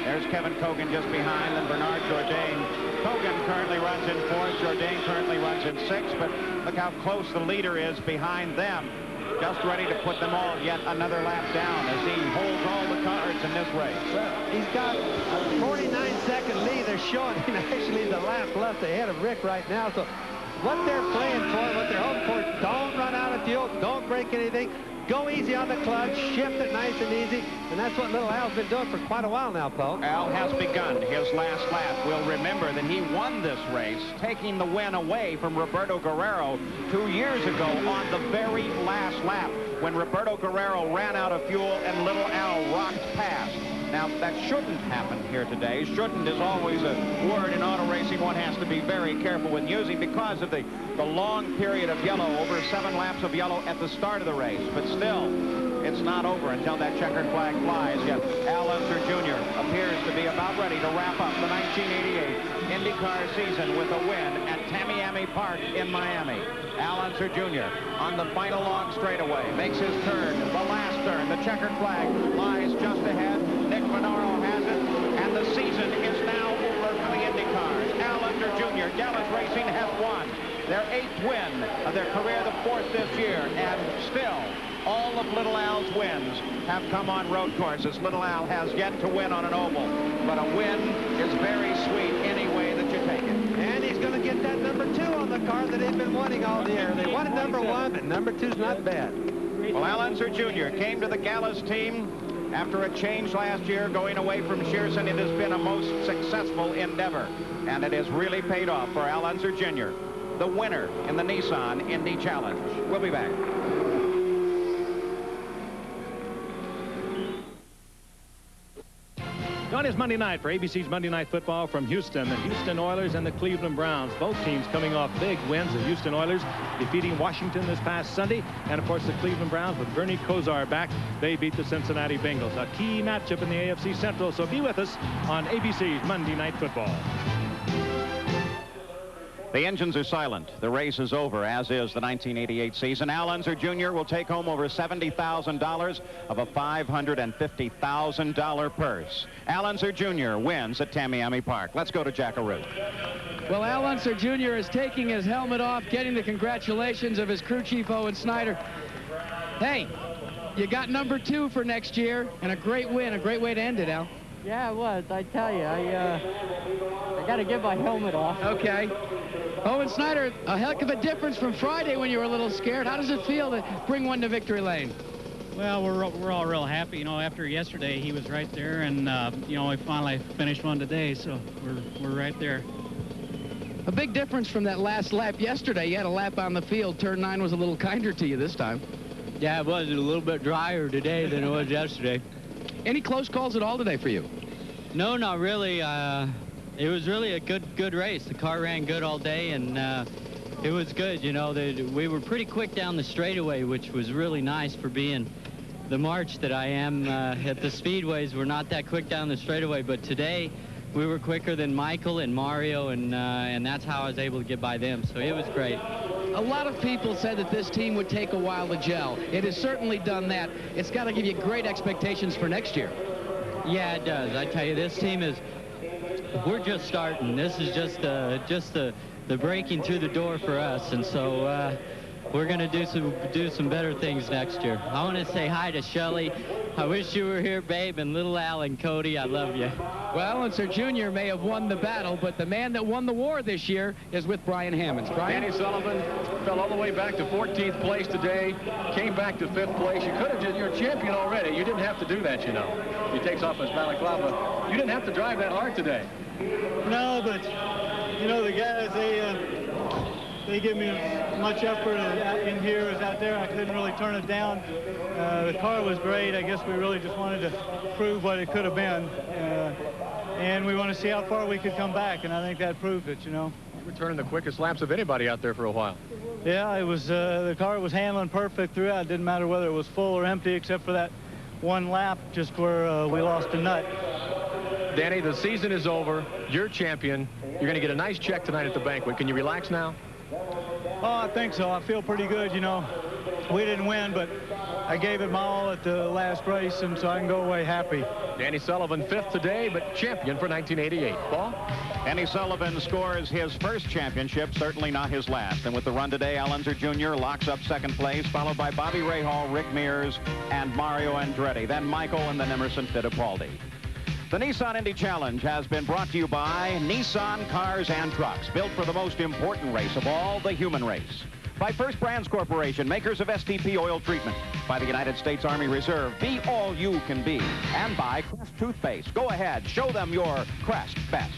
There's Kevin Kogan just behind, and Bernard Jourdain. Kogan currently runs in 4th, Jourdain currently runs in 6th, but look how close the leader is behind them. Just ready to put them all yet another lap down as he holds all the cards in this race. Well, he's got a 49-second lead. They're showing him actually the lap left ahead of Rick right now. So what they're playing for, what they're hoping for, don't run out of fuel, don't break anything. Go easy on the clutch, shift it nice and easy, and that's what Little Al's been doing for quite a while now, Paul. Al has begun his last lap. We'll remember that he won this race, taking the win away from Roberto Guerrero 2 years ago on the very last lap when Roberto Guerrero ran out of fuel and Little Al rocked past. Now, that shouldn't happen here today. Shouldn't is always a word in auto racing one has to be very careful with using because of the long period of yellow, over 7 laps of yellow at the start of the race. But still, it's not over until that checkered flag flies. Yet Al Unser Jr. appears to be about ready to wrap up the 1988 IndyCar season with a win at Tamiami Park in Miami. Al Unser Jr. on the final long straightaway makes his turn, the last turn. The checkered flag lies just ahead. Nick Monaro has it, and the season is now over for the IndyCars. Al Unser Jr. Dallas Racing has won their 8th win of their career, the 4th this year, and still all of Little Al's wins have come on road courses. Little Al has yet to win on an oval, but a win is very sweet any way that you take it. And he's going to get that number 2 on the car that they've been wanting all year. They wanted number 1, but number 2's not bad. Well, Al Unser Jr. came to the Gallus team after a change last year, going away from Shearson. It has been a most successful endeavor, and it has really paid off for Al Unser Jr., the winner in the Nissan Indy Challenge. We'll be back. On his Monday night for ABC's Monday Night Football from Houston, the Houston Oilers and the Cleveland Browns. Both teams coming off big wins. The Houston Oilers defeating Washington this past Sunday. And, of course, the Cleveland Browns with Bernie Kosar back. They beat the Cincinnati Bengals. A key matchup in the AFC Central. So be with us on ABC's Monday Night Football. The engines are silent. The race is over, as is the 1988 season. Al Unser Jr. will take home over $70,000 of a $550,000 purse. Al Unser Jr. wins at Tamiami Park. Let's go to Jackaroo. Well, Al Unser Jr. is taking his helmet off, getting the congratulations of his crew chief, Owen Snyder. Hey, you got number 2 for next year, and a great win, a great way to end it, Al. Yeah, it was. I tell you, I got to get my helmet off. Okay. Owen Snyder, a heck of a difference from Friday when you were a little scared. How does it feel to bring one to victory lane? Well, we're all real happy. You know, after yesterday, he was right there, and you know, we finally finished one today, so we're right there. A big difference from that last lap yesterday. You had a lap on the field. Turn 9 was a little kinder to you this time. Yeah, it was a little bit drier today than it was yesterday. Any close calls at all today for you? No, not really. It was really a good race. The car ran good all day, and it was good. You know, we were pretty quick down the straightaway, which was really nice for being the March that I am. At the speedways, we're not that quick down the straightaway, but today we were quicker than Michael and Mario, and that's how I was able to get by them. So it was great. A lot of people said that this team would take a while to gel. It has certainly done that. It's got to give you great expectations for next year. Yeah, it does. I tell you, this team is. We're just starting. This is just the breaking through the door for us, and so we're going to do some better things next year. I want to say hi to Shelley. I wish you were here, babe, and little Al and Cody. I love you. Well, Unser Jr. may have won the battle, but the man that won the war this year is with Brian Hammonds. Brian? Danny Sullivan fell all the way back to 14th place today, came back to 5th place. You could have just, you're champion already. You didn't have to do that, you know. He takes off his balaclava. You didn't have to drive that hard today. No, but, you know, the guys, they give me as much effort in here as out there. I couldn't really turn it down. The car was great. I guess we really just wanted to prove what it could have been. And we want to see how far we could come back, and I think that proved it, you know. You were turning the quickest laps of anybody out there for a while. Yeah, it was, the car was handling perfect throughout. It didn't matter whether it was full or empty, except for that one lap just where we lost a nut. Danny, the season is over. You're champion. You're going to get a nice check tonight at the banquet. Can you relax now? Oh, I think so. I feel pretty good, you know. We didn't win, but I gave it my all at the last race, and so I can go away happy. Danny Sullivan 5th today, but champion for 1988. Paul? Danny Sullivan scores his first championship, certainly not his last. And with the run today, Al Unser Jr. locks up 2nd place, followed by Bobby Rahal, Rick Mears, and Mario Andretti. Then Michael, and then Emerson Fittipaldi. The Nissan Indy Challenge has been brought to you by Nissan Cars and Trucks, built for the most important race of all, the human race. By First Brands Corporation, makers of STP oil treatment. By the United States Army Reserve, be all you can be. And by Crest Toothpaste. Go ahead, show them your Crest best.